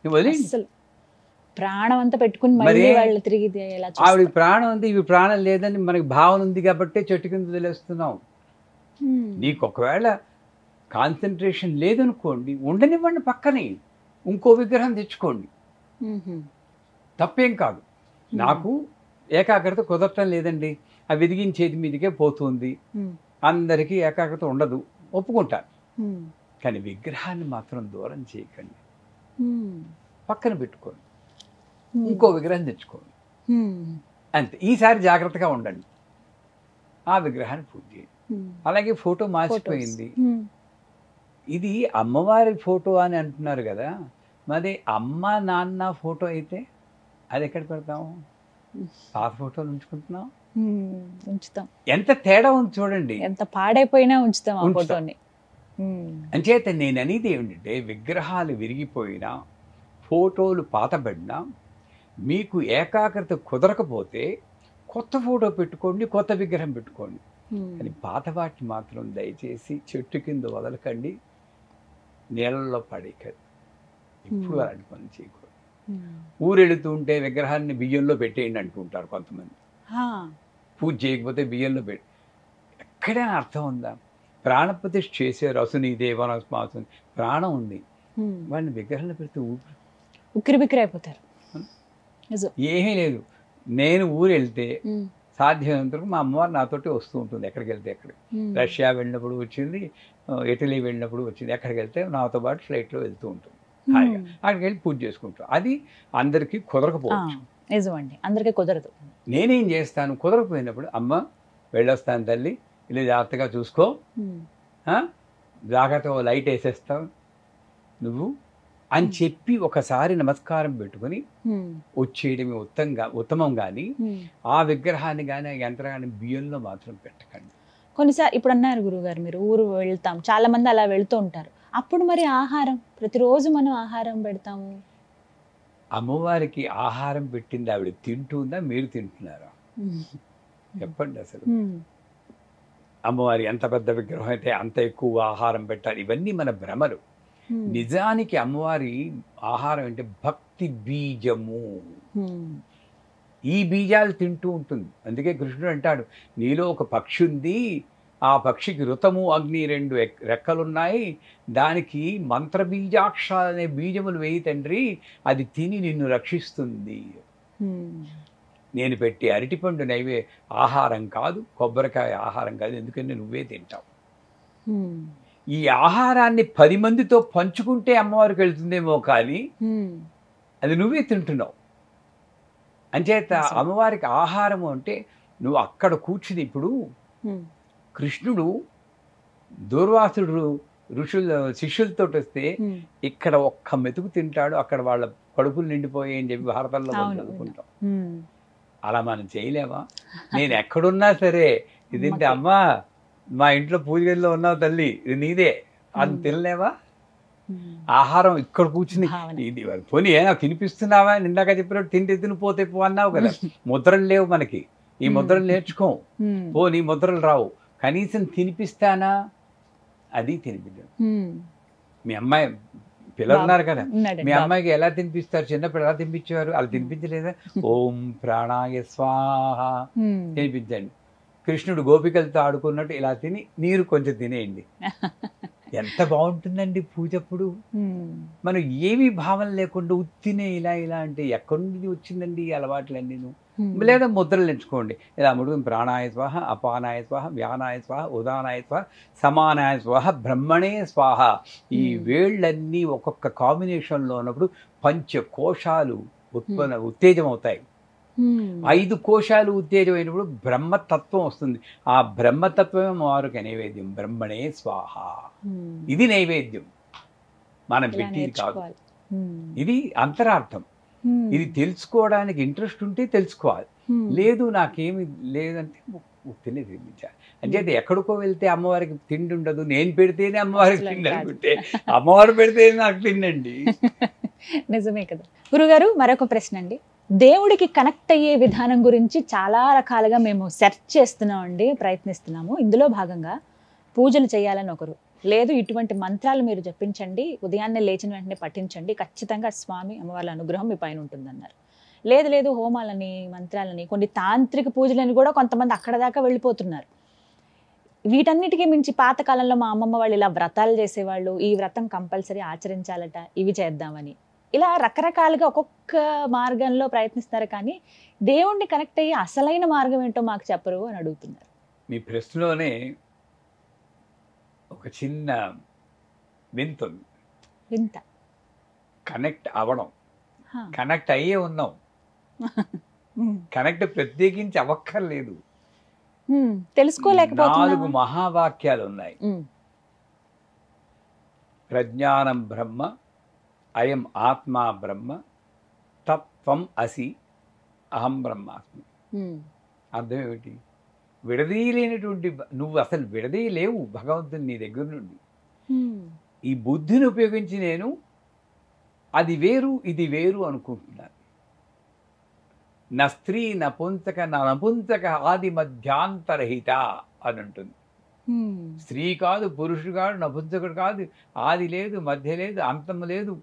నువ్వు వదిలేసి ప్రాణం అంతా పెట్టుకుని వాళ్ళు తిరిగి ఆవిడ ప్రాణం ఉంది, ఇవి ప్రాణం లేదని మనకి భావన ఉంది కాబట్టి చెట్టు కింద వదిలేస్తున్నాం. నీకు ఒకవేళ కాన్సన్ట్రేషన్ లేదనుకోండి, ఉండనివ్వండి, పక్కనే ఇంకో విగ్రహం తెచ్చుకోండి, తప్పేం కాదు. నాకు ఏకాగ్రత కుదరటం లేదండి, ఆ విదిగించేది మీదికే పోతుంది, అందరికీ ఏకాగ్రత ఉండదు, ఒప్పుకుంటాను. కానీ విగ్రహాన్ని మాత్రం దూరం చేయకండి, పక్కన పెట్టుకోండి, ఇంకో విగ్రహం తెచ్చుకోండి, అంతే. ఈసారి జాగ్రత్తగా ఉండండి, ఆ విగ్రహాన్ని పూజ చేయండి. అలాగే ఫోటో మార్చిపోయింది, ఇది అమ్మవారి ఫోటో అని అంటున్నారు కదా, మరి అమ్మ నాన్న ఫోటో అయితే అది ఎక్కడ పెడతాము? పాత ఫోటోలు ఉంచుకుంటున్నాం, ఉంచుతాం. ఎంత తేడా ఉంది చూడండి, ఎంత పాడైపోయినా ఉంచుతాం ఆ ఫోటోని. అంచేత నేను అనేది ఏమిటంటే, విగ్రహాలు విరిగిపోయినా ఫోటోలు పాతబడినా మీకు ఏకాగ్రత కుదరకపోతే కొత్త ఫోటో పెట్టుకోండి, కొత్త విగ్రహం పెట్టుకోండి, కానీ పాత వాటిని మాత్రం దయచేసి చెట్టు కింద వదలకండి, నీళ్ళల్లో పడేయకండి, ఇప్పుడు అలాంటి పని చేయకూడదు. ఊరెళుతూ ఉంటే విగ్రహాన్ని బియ్యంలో పెట్టేయండి అంటుంటారు కొంతమంది, పూజ చేయకపోతే బియ్యంలో పెట్టి. ఎక్కడైనా అర్థం ఉందా? ప్రాణప్రతిష్ఠ చేశారు, అసుని దేవనస్మాసుని, ప్రాణం ఉంది, వాడిని విగ్రహాలు పెడితే ఉక్కిరి బిక్కిరి అయిపోతారు. ఏమీ లేదు. నేను ఊరు వెళ్తే సాధ్యమైనంత వరకు మా అమ్మవారు నాతోటి వస్తూ ఉంటుంది, ఎక్కడికి వెళ్తే ఎక్కడికి. రష్యా వెళ్ళినప్పుడు వచ్చింది, ఇటలీ వెళ్ళినప్పుడు వచ్చింది, ఎక్కడికి వెళ్తే నాతో పాటు ఫ్లైట్లో వెళ్తూ ఉంటుంది, హాయిగా అక్కడికి వెళ్ళి పూజ చేసుకుంటాం. అది అందరికీ కుదరకపోవచ్చు, నిజమండి, అందరికీ కుదరదు. నేనేం చేస్తాను, కుదరకపోయినప్పుడు అమ్మ వెళ్ళొస్తాను తల్లి, ఇలా జాగ్రత్తగా చూసుకో, జాగ్రత్తగా లైట్ వేసేస్తావు నువ్వు అని చెప్పి ఒకసారి నమస్కారం పెట్టుకుని వచ్చేయడమే ఉత్తమం. కానీ ఆ విగ్రహాన్ని కానీ ఆ యంత్రాన్ని బియ్యంలో మాత్రం పెట్టకండి. కొన్నిసార్లు ఇప్పుడు అన్నారు గురువుగారు, మీరు ఊరు వెళ్తాం, చాలా మంది అలా వెళ్తూ ఉంటారు, అప్పుడు మరి ఆహారం ప్రతిరోజు మనం ఆహారం పెడతాము. అమ్మవారికి ఆహారం పెట్టింది ఆవిడ తింటుందా, మీరు తింటున్నారా? చెప్పండి. అసలు అమ్మవారి ఎంత పెద్ద విగ్రహం అయితే అంత ఎక్కువ ఆహారం పెట్టాలి, ఇవన్నీ మన భ్రమలు. నిజానికి అమ్మవారి ఆహారం అంటే భక్తి బీజము, ఈ బీజాలు తింటూ ఉంటుంది. అందుకే కృష్ణుడు అంటాడు, నీలో ఒక పక్షి ఉంది, ఆ పక్షికి ఋతము అగ్ని 2 రెక్కలున్నాయి, దానికి మంత్రబీజాక్షరాలు అనే బీజములు వేయి తండ్రి, అది తిని నిన్ను రక్షిస్తుంది. నేను పెట్టి అరటిపండు ఆహారం కాదు, కొబ్బరికాయ ఆహారం కాదు, ఎందుకంటే నువ్వే తింటావు. ఈ ఆహారాన్ని 10 మందితో పంచుకుంటే అమ్మవారికి వెళ్తుందేమో కానీ అది నువ్వే తింటున్నావు. అంచేత అమ్మవారికి ఆహారము అంటే నువ్వు అక్కడ కూర్చుని, ఇప్పుడు కృష్ణుడు దూర్వాసుడు శిష్యులతో వస్తే ఇక్కడ ఒక్క మెతుకు తింటాడు, అక్కడ వాళ్ళ కడుపులు నిండిపోయాయి అని చెప్పి భారతంలో చదువుకుంటాం. అలా మనం చేయలేమా? నేను ఎక్కడున్నా సరే ఇదేంటి అమ్మా, మా ఇంట్లో పూజ గదిలో ఉన్నావు తల్లి, ఇది నీదే అని తినలేవా? ఆహారం ఇక్కడ కూర్చుని ఇది పోనీ నాకు తినిపిస్తున్నావా, నిందాక చెప్పినట్టు తింటే తినిపోతే పో అన్నావు కదా. ముద్రలు లేవు మనకి, ఈ ముద్రలు నేర్చుకోం, పోనీ ముద్రలు రావు, కనీసం తినిపిస్తానా? అది తినిపించడం. మీ అమ్మాయి పిల్లలు ఉన్నారు కదా, మీ అమ్మాయికి ఎలా తినిపిస్తారు? చిన్నప్పుడు ఎలా తినిపించేవారు? అలా తినిపించలేదా? ఓం ప్రాణాయ స్వాహ తినిపించండి. కృష్ణుడు గోపికలతో ఆడుకున్నట్టు ఇలా తిని నీరు కొంచెం తినేయండి. ఎంత బాగుంటుందండి పూజ అప్పుడు. మనం ఏమీ భావన లేకుండా ఉత్తినే ఇలా ఇలా అంటే ఎక్కడి నుండి వచ్చిందండి ఈ అలవాట్లన్నీ? లేదా ముద్రలు ఎంచుకోండి. ఇలా ముడు ప్రాణాయ స్వాహ, అపానాయ స్వాహ, వ్యానాయ స్వాహ, ఉదానాయ స్వాహ, సమానాయ స్వాహ, బ్రహ్మణే స్వాహ. ఈ వేళ్ళన్నీ ఒక్కొక్క కాంబినేషన్లో ఉన్నప్పుడు పంచకోశాలు ఉత్తేజం అవుతాయి. 5 కోశాలు ఉత్తేజం అయినప్పుడు బ్రహ్మతత్వం వస్తుంది. ఆ బ్రహ్మతత్వమే అమ్మవారికి నైవేద్యం. బ్రహ్మణే స్వాహ. ఇది నైవేద్యం, మనం పెట్టేది కాదు. ఇది అంతరార్థం. ఇది తెలుసుకోవడానికి ఇంట్రెస్ట్ ఉంటే తెలుసుకోవాలి, లేదు నాకేమి లేదంటే తినే తినిపించాలి. అంటే ఎక్కడికో వెళ్తే అమ్మవారికి తిండి ఉండదు, నేను పెడితేనే అమ్మవారికి తిండి అనుకుంటే అమ్మవారు పెడితేనే నాకు తిండండి. నిజమే కదా. గురుగారు, మరొక ప్రశ్న అండి. దేవుడికి కనెక్ట్ అయ్యే విధానం గురించి చాలా రకాలుగా మేము సెర్చ్ చేస్తున్నామండి, ప్రయత్నిస్తున్నాము. ఇందులో భాగంగా పూజలు చేయాలని ఒకరు, లేదు ఇటువంటి మంత్రాలు మీరు జపించండి, ఉదయాన్నే లేచిన వెంటనే పఠించండి, ఖచ్చితంగా స్వామి అమ్మవార్ల అనుగ్రహం మీ పైన ఉంటుందన్నారు. లేదు లేదు హోమాలని, మంత్రాలని, కొన్ని తాంత్రిక పూజలని కూడా కొంతమంది అక్కడ దాకా వెళ్ళిపోతున్నారు. వీటన్నిటికీ మించి పాతకాలంలో మా అమ్మమ్మ వాళ్ళు ఇలా వ్రతాలు చేసేవాళ్ళు, ఈ వ్రతం కంపల్సరీ ఆచరించాలట, ఇవి చేద్దామని, ఇలా రకరకాలుగా ఒక్కొక్క మార్గంలో ప్రయత్నిస్తారు. కానీ దేవుణ్ణి కనెక్ట్ అయ్యి అసలైన మార్గం ఏంటో మాకు చెప్పరు అని అడుగుతున్నారు. మీ ప్రశ్నలోనే ఒక చిన్న వింత. కనెక్ట్ అవ్వడం, కనెక్ట్ అయ్యే ఉన్నాం, కనెక్ట్ ప్రత్యేకించి అవ్వక్కర్లేదు. తెలుసుకోలేకపోతున్నాం. 4 మహావాక్యాలు ఉన్నాయి. ప్రజ్ఞానం బ్రహ్మ, అయం ఆత్మా బ్రహ్మ, తత్వం అసి, అహం బ్రహ్మాస్మి. అర్థం ఏమిటి? విడదీయలేనటువంటి నువ్వు అసలు విడదీయలేవు భగవంతుని నీ దగ్గర నుండి. ఈ బుద్ధిని ఉపయోగించి నేను అది వేరు ఇది వేరు అనుకుంటున్నాను. నా స్త్రీ నపుంసక నా నపుంసక ఆది మధ్యాంతరహిత అని ఉంటుంది. స్త్రీ కాదు, పురుషుడు కాదు, నపుంసకుడు కాదు, ఆది లేదు, మధ్య లేదు, అంతం లేదు.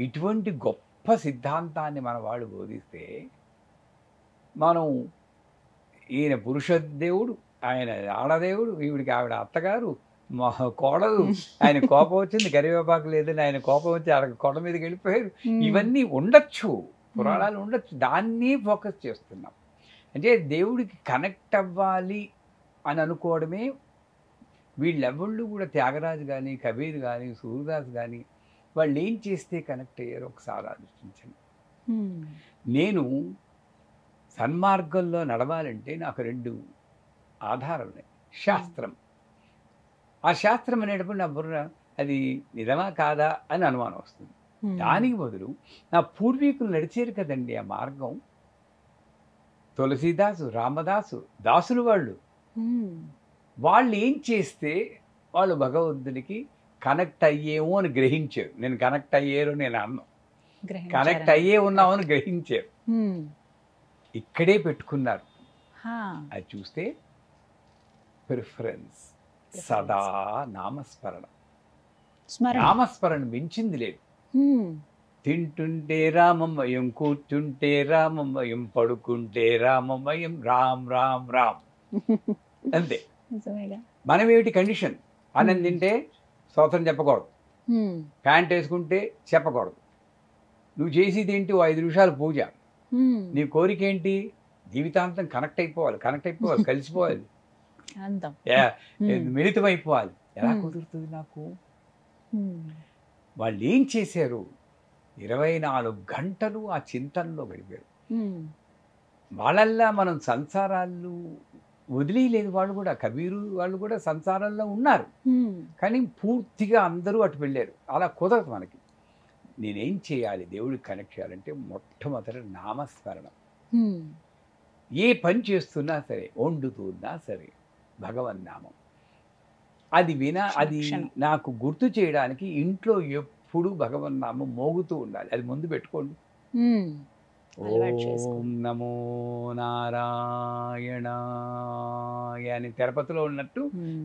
ఇటువంటి గొప్ప సిద్ధాంతాన్ని మన వాళ్ళు బోధిస్తే మనం ఈయన పురుష దేవుడు, ఆయన ఆడదేవుడు, ఈవిడికి ఆవిడ అత్తగారు, మా కోడలు, ఆయన కోపం వచ్చింది కరివేపాకు లేదని ఆయన కోపం వచ్చి ఆడ కొండ మీదకి వెళ్ళిపోయారు. ఇవన్నీ ఉండొచ్చు, పురాణాలు ఉండొచ్చు, దాన్ని ఫోకస్ చేస్తున్నాం. అంటే దేవుడికి కనెక్ట్ అవ్వాలి అని అనుకోవడమే. వీళ్ళెవళ్ళు కూడా త్యాగరాజు కానీ, కబీర్ కానీ, సూర్యదాస్ కానీ వాళ్ళు ఏం చేస్తే కనెక్ట్ అయ్యారో ఒకసారి ఆలోచించండి. నేను సన్మార్గంలో నడవాలంటే నాకు 2 ఆధారాలు ఉన్నాయి. శాస్త్రం, ఆ శాస్త్రం అనేటప్పుడు నా బుర్ర అది నిజమా కాదా అని అనుమానం వస్తుంది. దానికి బదులు నా పూర్వీకులు నడిచారు కదండి ఆ మార్గం. తులసీదాసు, రామదాసు, దాసులు వాళ్ళు ఏం చేస్తే వాళ్ళు భగవంతునికి కనెక్ట్ అయ్యేమో అని గ్రహించారు. నేను కనెక్ట్ అయ్యారు నేను అన్నా, కనెక్ట్ అయ్యే ఉన్నావు అని గ్రహించారు. ఇక్కడే పెట్టుకున్నారు. అది చూస్తే ప్రిఫరెన్స్ సదా నామస్మరణ. నామస్మరణ మించింది లేదు. తింటుంటే రామమయం, కూర్చుంటే రామమయం, పడుకుంటే రామమయం, రామ్ రామ్ రామ్ అంతే. మనం ఏమిటి కండిషన్? అన్నం తింటే స్తోత్రం చెప్పకూడదు, ప్యాంట్ వేసుకుంటే చెప్పకూడదు, నువ్వు చేసేది ఏంటి 5 నిమిషాలు పూజ, నీ కోరిక ఏంటి? జీవితాంతం కనెక్ట్ అయిపోవాలి, కలిసిపోవాలి, మిళితం అయిపోవాలి. ఎలా కుదురుతుంది నాకు? వాళ్ళు ఏం చేశారు? 24 గంటలు ఆ చింతనలో గడిపారు. వాళ్ళల్లా మనం సంసారాలు వదిలేయలేదు. వాళ్ళు కూడా, కబీరు వాళ్ళు కూడా సంసారాల్లో ఉన్నారు, కానీ పూర్తిగా అందరూ అటు వెళ్ళారు. అలా కుదరదు మనకి. నేనేం చేయాలి దేవుడికి కనెక్ట్ చేయాలంటే మొట్టమొదటి నామస్మరణ. ఏ పని చేస్తున్నా సరే, వండుతున్నా సరే భగవన్నామం. అది అది నాకు గుర్తు చేయడానికి ఇంట్లో ఎప్పుడు భగవన్నామం మోగుతూ ఉండాలి. అది ముందు పెట్టుకోండి. ఓం నమో నారాయణాయ అని తిరుపతిలో ఉన్నట్టు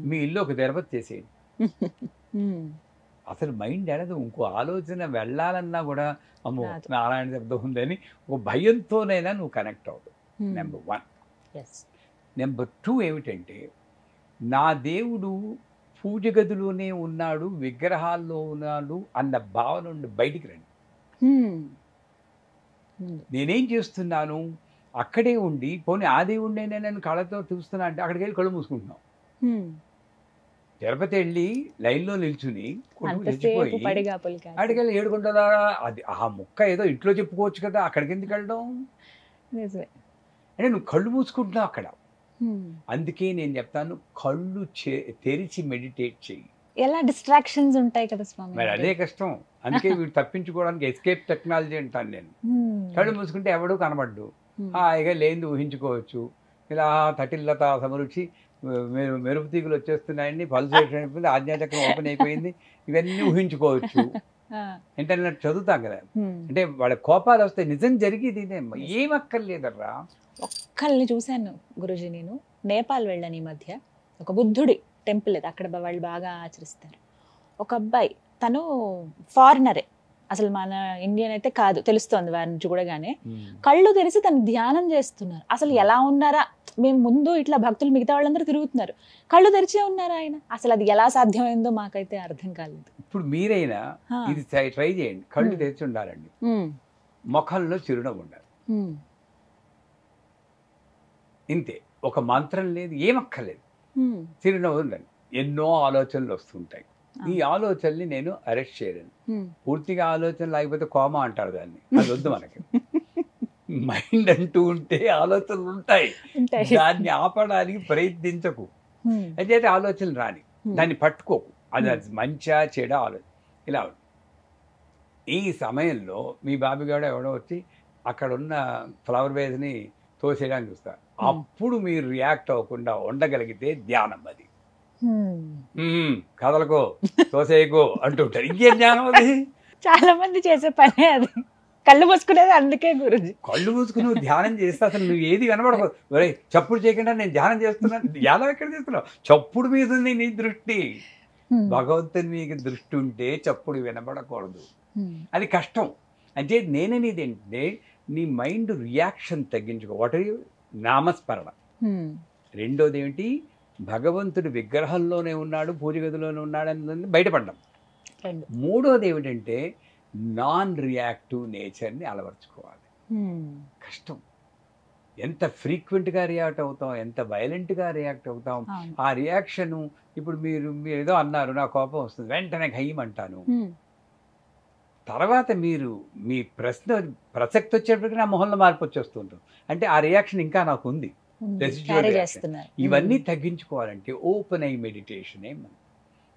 మీ ఇల్లు ఒక తిరుపతి చేసేయండి. అసలు మైండ్ ఎడదు. ఇంకో ఆలోచన వెళ్ళాలన్నా కూడా అమ్మో నారాయణ శబ్దం ఉందని ఒక భయంతోనైనా నువ్వు కనెక్ట్ అవ్వదు. నెంబర్ 1. నెంబర్ 2 ఏమిటంటే, నా దేవుడు పూజ గదిలోనే ఉన్నాడు, విగ్రహాల్లో ఉన్నాడు అన్న భావన నుండి బయటికి రండి. నేనేం చేస్తున్నాను? అక్కడే ఉండి, పోనీ ఆ దేవుడినే నేను కళ్ళతో చూస్తున్నా అంటే అక్కడికి వెళ్ళి కళ్ళు మూసుకుంటున్నాం. తిరుపతి వెళ్ళి లైన్లో నిల్చుని చచ్చిపోయి అక్కడికెళ్ళి 7 గంటల అది ఆ ముక్క ఏదో ఇంట్లో చెప్పుకోవచ్చు కదా, అక్కడికి ఎందుకు వెళ్ళడం? అంటే నువ్వు కళ్ళు మూసుకుంటున్నావు అక్కడ. అందుకే నేను చెప్తాను, కళ్ళు తెరిచి మెడిటేట్ చెయ్యి. ఎలా డిస్ట్రాక్షన్స్ ఉంటాయి కదా స్వామి, మరి అదే కష్టం. అందుకే వీడు తప్పించుకోవడానికి ఎస్కేప్ టెక్నాలజీ అంటాను నేను. కళ్ళు మూసుకుంటే ఎవడూ కనబడ్డు, హాయిగా లేనిది ఊహించుకోవచ్చు. ఇలా తటిల్లత సమరుచి మెరుపు తీగులు వచ్చేస్తున్నాయని, పల్సేషన్ అయిపోయింది, ఆజ్ఞాచక్రం ఓపెన్ అయిపోయింది, ఇవన్నీ ఊహించుకోవచ్చు. ఇంటర్నెట్ చదువుతాం కదా. అంటే వాళ్ళ కోపాలు వస్తాయి. నిజం జరిగేది ఇదే, ఏమక్కర్లేదర్రా. ఒక్కళ్ళని చూశాను గురుజీ, నేను నేపాల్ వెళ్ళాను ఈ మధ్య. ఒక బుద్ధుడి టెంపుల్ అది, అక్కడ వాళ్ళు బాగా ఆచరిస్తారు. ఒక అబ్బాయి, తను ఫారినరే, అసలు మన ఇండియన్ అయితే కాదు, తెలుస్తోంది వారిని చూడగానే. కళ్ళు తెరిచి తను ధ్యానం చేస్తున్నారు. అసలు ఎలా ఉన్నారా? మేము ముందు ఇట్లా భక్తులు మిగతా వాళ్ళందరూ తిరుగుతున్నారు, కళ్ళు తెరిచే ఉన్నారు ఆయన. అసలు అది ఎలా సాధ్యమైందో మాకైతే అర్థం కాలేదు. ఇప్పుడు మీరైనా ఇది ట్రై చేయండి. కళ్ళు తెరిచి ఉండాలండి, ముఖంలో చిరునవ్వు ఉండాలి, ఇంతే. ఒక మంత్రం లేదు, ఏమక్కర్లేదు, చిరునవ్వు ఉండాలి. ఎన్నో ఆలోచనలు వస్తుంటాయి. ఈ ఆలోచనల్ని నేను అరెస్ట్ చేయలేను. పూర్తిగా ఆలోచన లేకపోతే కోమా అంటారు దాన్ని, అది వద్దు మనకి. మైండ్ అంటూ ఉంటే ఆలోచనలు ఉంటాయి, దాన్ని ఆపడానికి ప్రయత్నించకు. అయితే ఆలోచనలు రాని, దాన్ని పట్టుకోకు. అది మంచిగా చెడ ఆలోచన ఇలా. ఈ సమయంలో మీ బాబిగాడు ఎవడో వచ్చి అక్కడ ఉన్న ఫ్లవర్ వేజ్ని తోసేయడానికి చూస్తారు. అప్పుడు మీరు రియాక్ట్ అవ్వకుండా ఉండగలిగితే ధ్యానం. అది కదలకో, తోసేయకో అంటుంటారు. ఇంకేం ధ్యానం అది? చాలా మంది చేసే పనే అది, కళ్ళు మూసుకునేది. అందుకే గురుజీ, కళ్ళు మూసుకుని నువ్వు ధ్యానం చేస్తే అసలు నువ్వు ఏది కనబడకూడదు. ఒరే చప్పుడు చేయకుండా నేను ధ్యానం చేస్తున్నాను, ధ్యానం ఎక్కడ చేస్తున్నావు? చప్పుడు మీద ఉంది నీ దృష్టి. భగవంతుని మీకు దృష్టి ఉంటే చప్పుడు వినబడకూడదు. అది కష్టం. అంటే నేననేది ఏంటంటే, నీ మైండ్ రియాక్షన్ తగ్గించుకో. ఒకటి నామస్మరణ, రెండోది ఏమిటి, భగవంతుడు విగ్రహంలోనే ఉన్నాడు, పూజ గదిలోనే ఉన్నాడు అని బయటపడ్డాం. మూడోది ఏమిటంటే, నాన్ రియాక్టివ్ నేచర్ని అలవర్చుకోవాలి. కష్టం. ఎంత ఫ్రీక్వెంట్గా రియాక్ట్ అవుతాం, ఎంత వైలెంట్గా రియాక్ట్ అవుతాం. ఆ రియాక్షను, ఇప్పుడు మీరు ఏదో అన్నారు, నా కోపం వస్తుంది, వెంటనే భయమంటాను. తర్వాత మీరు మీ ప్రసక్తి వచ్చేటప్పటికి నా మొహంలో మార్పు వచ్చేస్తుంటాం. అంటే ఆ రియాక్షన్ ఇంకా నాకు ఉంది. ఇవన్నీ తగ్గించుకోవాలంటే ఓపెన్ ఐ మెడిటేషనే మనం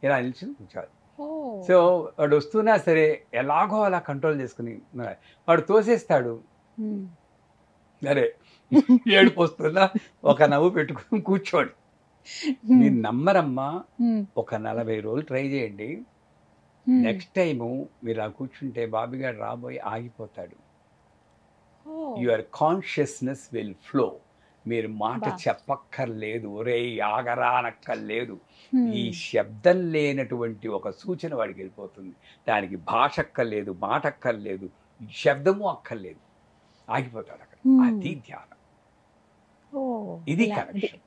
ఇలా నిలిచి కూర్చోవాలి. సో వాడు వస్తున్నా సరే ఎలాగో అలా కంట్రోల్ చేసుకుని, వాడు తోసేస్తాడు, సరే ఏడుపు వస్తున్నా ఒక నవ్వు పెట్టుకుని కూర్చోండి. మీరు నమ్మరమ్మా, ఒక 40 రోజులు ట్రై చేయండి. నెక్స్ట్ టైము మీరు ఆ కూర్చుంటే బాబిగాడు రాబోయి ఆగిపోతాడు. Your consciousness will flow. మీరు మాట చెప్పక్కర్లేదు, ఒరే ఆగరా అనక్కర్లేదు. ఈ శబ్దం లేనటువంటి ఒక సూచన వాడికి వెళ్ళిపోతుంది. దానికి భాష అక్కర్లేదు, మాట అక్కర్లేదు, శబ్దము అక్కర్లేదు, ఆగిపోతాడు అక్కడ. అది ధ్యానం. ఇది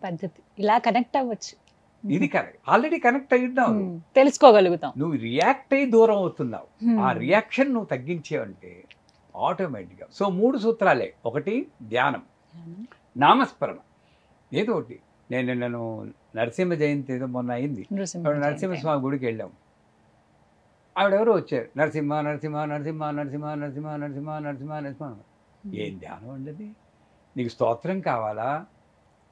పద్ధతి, ఇలా కనెక్ట్ అవ్వచ్చు. ఇది కరెక్ట్. ఆల్రెడీ కనెక్ట్ అయ్యున్నావు, తెలుసుకోగలుగుతాం. నువ్వు రియాక్ట్ అయ్యి దూరం అవుతున్నావు. ఆ రియాక్షన్ నువ్వు తగ్గించేవంటే ఆటోమేటిక్గా. సో 3 సూత్రాలే. ఒకటి ధ్యానం, నామస్మరణ, ఏదో ఒకటి. నేను నరసింహ జయంతి ఏదో మొన్న అయింది, నరసింహస్వామి గుడికి వెళ్ళాం. ఆవిడెవరో వచ్చారు, నరసింహ నరసింహ నరసింహ నరసింహ నరసింహ నరసింహ నరసింహ నరసింహ. ఏం ధ్యానం అండి అది? నీకు స్తోత్రం కావాలా,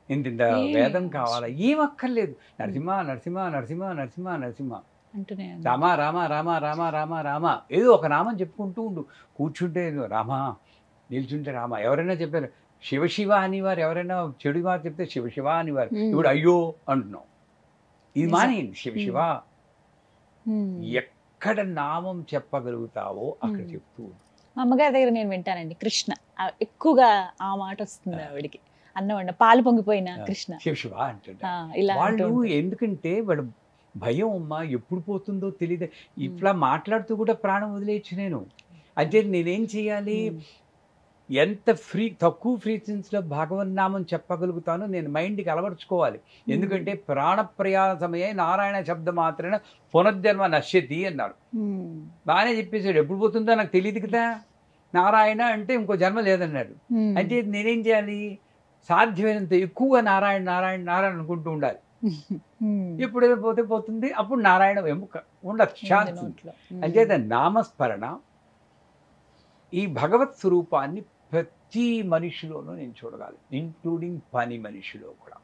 ఇంత వేదం కావాలా, ఏం అక్కర్లేదు. నరసింహ నరసింహ నరసింహ నరసింహ నరసింహ, రామ రామ రామ రామ రామ రామ, ఏదో ఒక నామం చెప్పుకుంటూ ఉండు. కూర్చుంటే రామ, నిల్చుంటే రామ. ఎవరైనా చెప్పారు శివశివ అనేవారు, ఎవరైనా చెడు మాట చెప్తే శివశివ అనేవారు. ఇప్పుడు అయ్యో అంటున్నాం. ఇది మానేయండి. శివశివ, ఎక్కడ నామం చెప్పగలుగుతావో అక్కడ చెప్తూ. మా అమ్మగారి దగ్గర నేను వింటానండి కృష్ణ, ఎక్కువగా ఆ మాట వస్తుంది ఆవిడికి. అన్నం పాలు పొంగిపోయిన కృష్ణ, శివశివ అంటుంటారు వాళ్ళు. ఎందుకంటే వాడు భయం, అమ్మా ఎప్పుడు పోతుందో తెలియదు. ఇట్లా మాట్లాడుతూ కూడా ప్రాణం వదిలేయచ్చు నేను. అంటే నేనేం చేయాలి, ఎంత తక్కువ ఫ్రీక్వెన్సీలో భగవన్నామం చెప్పగలుగుతానో నేను మైండ్కి అలవర్చుకోవాలి. ఎందుకంటే ప్రాణప్రయాణ సమయే నారాయణ శబ్ద మాత్రమే పునర్జన్మ నశ్యతి అన్నాడు. బాగానే చెప్పేశాడు. ఎప్పుడు పోతుందో నాకు తెలియదు కదా, నారాయణ అంటే ఇంకో జన్మ లేదన్నాడు. అంటే నేనేం చేయాలి, సాధ్యమైనంత ఎక్కువగా నారాయణ నారాయణ నారాయణ అనుకుంటూ ఉండాలి. ఎప్పుడైనా పోతే పోతుంది, అప్పుడు నారాయణ ఉండదు ఛాన్స్. అంటే నామస్మరణ, ఈ భగవత్ స్వరూపాన్ని ప్రతి మనిషిలోనూ నేను చూడగలను, ఇంక్లూడింగ్ పని మనిషిలో కూడా.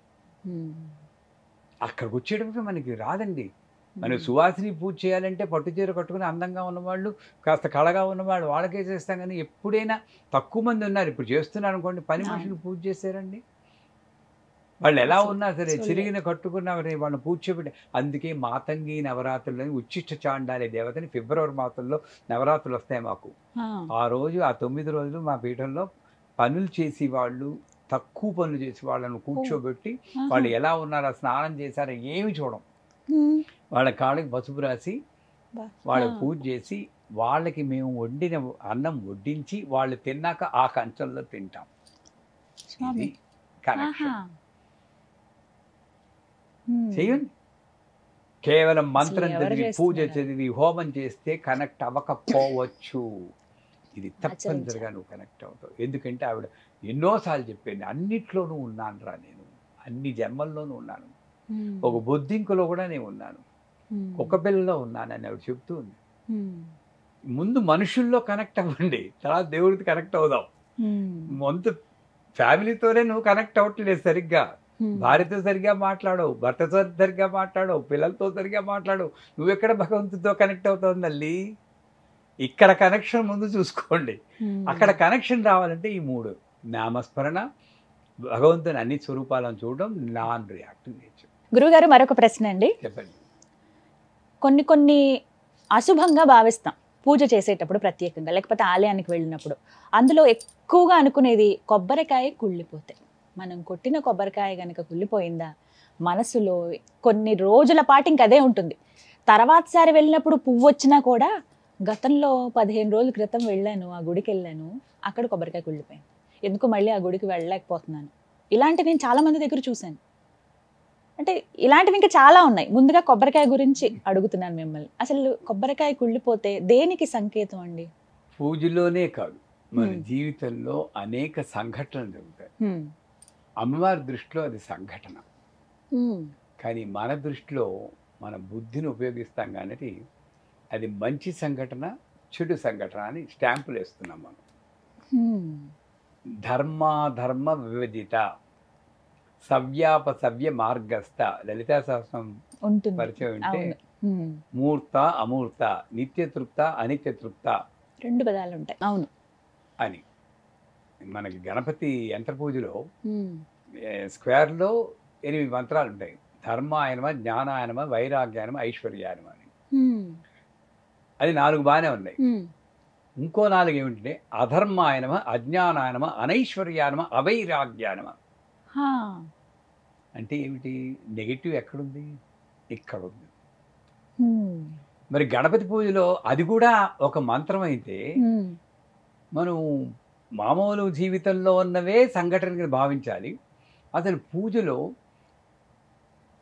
అక్కడికి వచ్చేటప్పుడు మనకి రాదండి. మనం సువాసిని పూజ చేయాలంటే పట్టుచీర కట్టుకుని అందంగా ఉన్నవాళ్ళు, కాస్త కళగా ఉన్నవాళ్ళు వాళ్ళకే చేస్తాం. కానీ ఎప్పుడైనా తక్కువ మంది ఉన్నారు. ఇప్పుడు చేస్తున్నారు అనుకోండి, పని మనుషులు పూజ చేశారండి. వాళ్ళు ఎలా ఉన్నా సరే చిరిగిన కట్టుకున్నా వాళ్ళని పూజ చేపట్టి. అందుకే మాతంగి నవరాత్రులని ఉచ్చిష్ట చాండాలి దేవతని ఫిబ్రవరి మాసంలో నవరాత్రులు వస్తాయి మాకు. ఆ రోజు ఆ 9 రోజులు మా పీఠంలో పనులు చేసి వాళ్ళు, తక్కువ పనులు చేసి వాళ్ళను కూర్చోబెట్టి వాళ్ళు ఎలా ఉన్నారో, స్నానం చేశారో ఏమి చూడం, వాళ్ళ కాళ్ళకి పసుపు రాసి వాళ్ళకి పూజ చేసి వాళ్ళకి మేము వండిన అన్నం వడ్డించి వాళ్ళు తిన్నాక ఆ కంచంలో తింటాం. ఇది కనెక్షన్. చేయండి. కేవలం మంత్రం చదివి పూజ చదివి హోమం చేస్తే కనెక్ట్ అవ్వకపోవచ్చు. ఇది తప్పనిసరిగా నువ్వు కనెక్ట్ అవుతావు. ఎందుకంటే ఆవిడ ఎన్నోసార్లు చెప్పింది, అన్నిట్లోనూ ఉన్నాను రా నేను, అన్ని జన్మల్లోనూ ఉన్నాను, ఒక బొద్దింకులో కూడా నేను ఉన్నాను, కుక్క పిల్లలో ఉన్నాను అని ఆవిడ చెప్తూ ఉంది. ముందు మనుషుల్లో కనెక్ట్ అవ్వండి, తర్వాత దేవుడికి కనెక్ట్ అవుదాం. ముందు ఫ్యామిలీతోనే నువ్వు కనెక్ట్ అవ్వట్లేదు సరిగ్గా. భార్యతో సరిగ్గా మాట్లాడవు, భర్తతో సరిగ్గా మాట్లాడవు, పిల్లలతో సరిగ్గా మాట్లాడవు. నువ్వెక్కడ భగవంతుడితో కనెక్ట్ అవుతావు తల్లి? ఇక్కడ కనెక్షన్ ముందు చూసుకోండి. అక్కడ కనెక్షన్ రావాలంటే ఈ 3: నామస్మరణ, భగవంతుని అన్ని స్వరూపాలను చూడడం, నాన్ రియాక్టివ్ నేచర్. గురువుగారు, మరొక ప్రశ్న అండి. చెప్పండి. కొన్ని అశుభంగా భావిస్తాం పూజ చేసేటప్పుడు, ప్రత్యేకంగా లేకపోతే ఆలయానికి వెళ్ళినప్పుడు. అందులో ఎక్కువగా అనుకునేది కొబ్బరికాయ కుళ్ళిపోతే. మనం కొట్టిన కొబ్బరికాయ కనుక కుళ్ళిపోయిందా, మనసులో కొన్ని రోజుల పాటు ఇంక అదే ఉంటుంది. తర్వాతసారి వెళ్ళినప్పుడు పువ్వు వచ్చినా కూడా, గతంలో 15 రోజుల క్రితం వెళ్ళాను, ఆ గుడికి వెళ్ళాను, అక్కడ కొబ్బరికాయ కుళ్ళిపోయింది, ఎందుకు మళ్ళీ ఆ గుడికి వెళ్ళలేకపోతున్నాను. ఇలాంటి నేను చాలా మంది దగ్గర చూశాను. అంటే ఇలాంటివి ఇంకా చాలా ఉన్నాయి. ముందుగా కొబ్బరికాయ గురించి అడుగుతున్నాను మిమ్మల్ని. అసలు కొబ్బరికాయ కుళ్ళిపోతే దేనికి సంకేతం అండి? పూజలోనే కాదు, మన జీవితంలో అనేక సంఘటనలు జరుగుతాయి. అమ్మవారి దృష్టిలో అది సంఘటన, కానీ మన దృష్టిలో మన బుద్ధిని ఉపయోగిస్తాం. కానీ అది మంచి సంఘటన, చెడు సంఘటన అని స్టాంపులు వేస్తున్నాం మనం. ధర్మాధర్మ విభజిత, సవ్యాపసవ్య మార్గస్థ, లలితా సహస్రం పరిచయం ఉంటే మూర్త అమూర్త, నిత్యతృప్త అనిత్యతృప్త, 2 పదాలు ఉంటాయి. అవును అని. మనకి గణపతి యంత్ర పూజలో స్క్వేర్లో 8 మంత్రాలు ఉంటాయి. ధర్మాయనమ, జ్ఞానాయనమ, వైరాగ్యాయనమ, ఐశ్వర్యాయనమ అని. అది 4 బాగానే ఉన్నాయి. ఇంకో 4 ఏమిటంటే అధర్మాయనమ, అజ్ఞానాయనమ, అనైశ్వర్యానమ, అవైరాగ్యానమ. అంటే ఏమిటి? నెగిటివ్ ఎక్కడుంది? ఇక్కడ ఉంది. మరి గణపతి పూజలో అది కూడా ఒక మంత్రం అయితే, మనం మామూలు జీవితంలో ఉన్నవే సంఘటనగా భావించాలి. అసలు పూజలో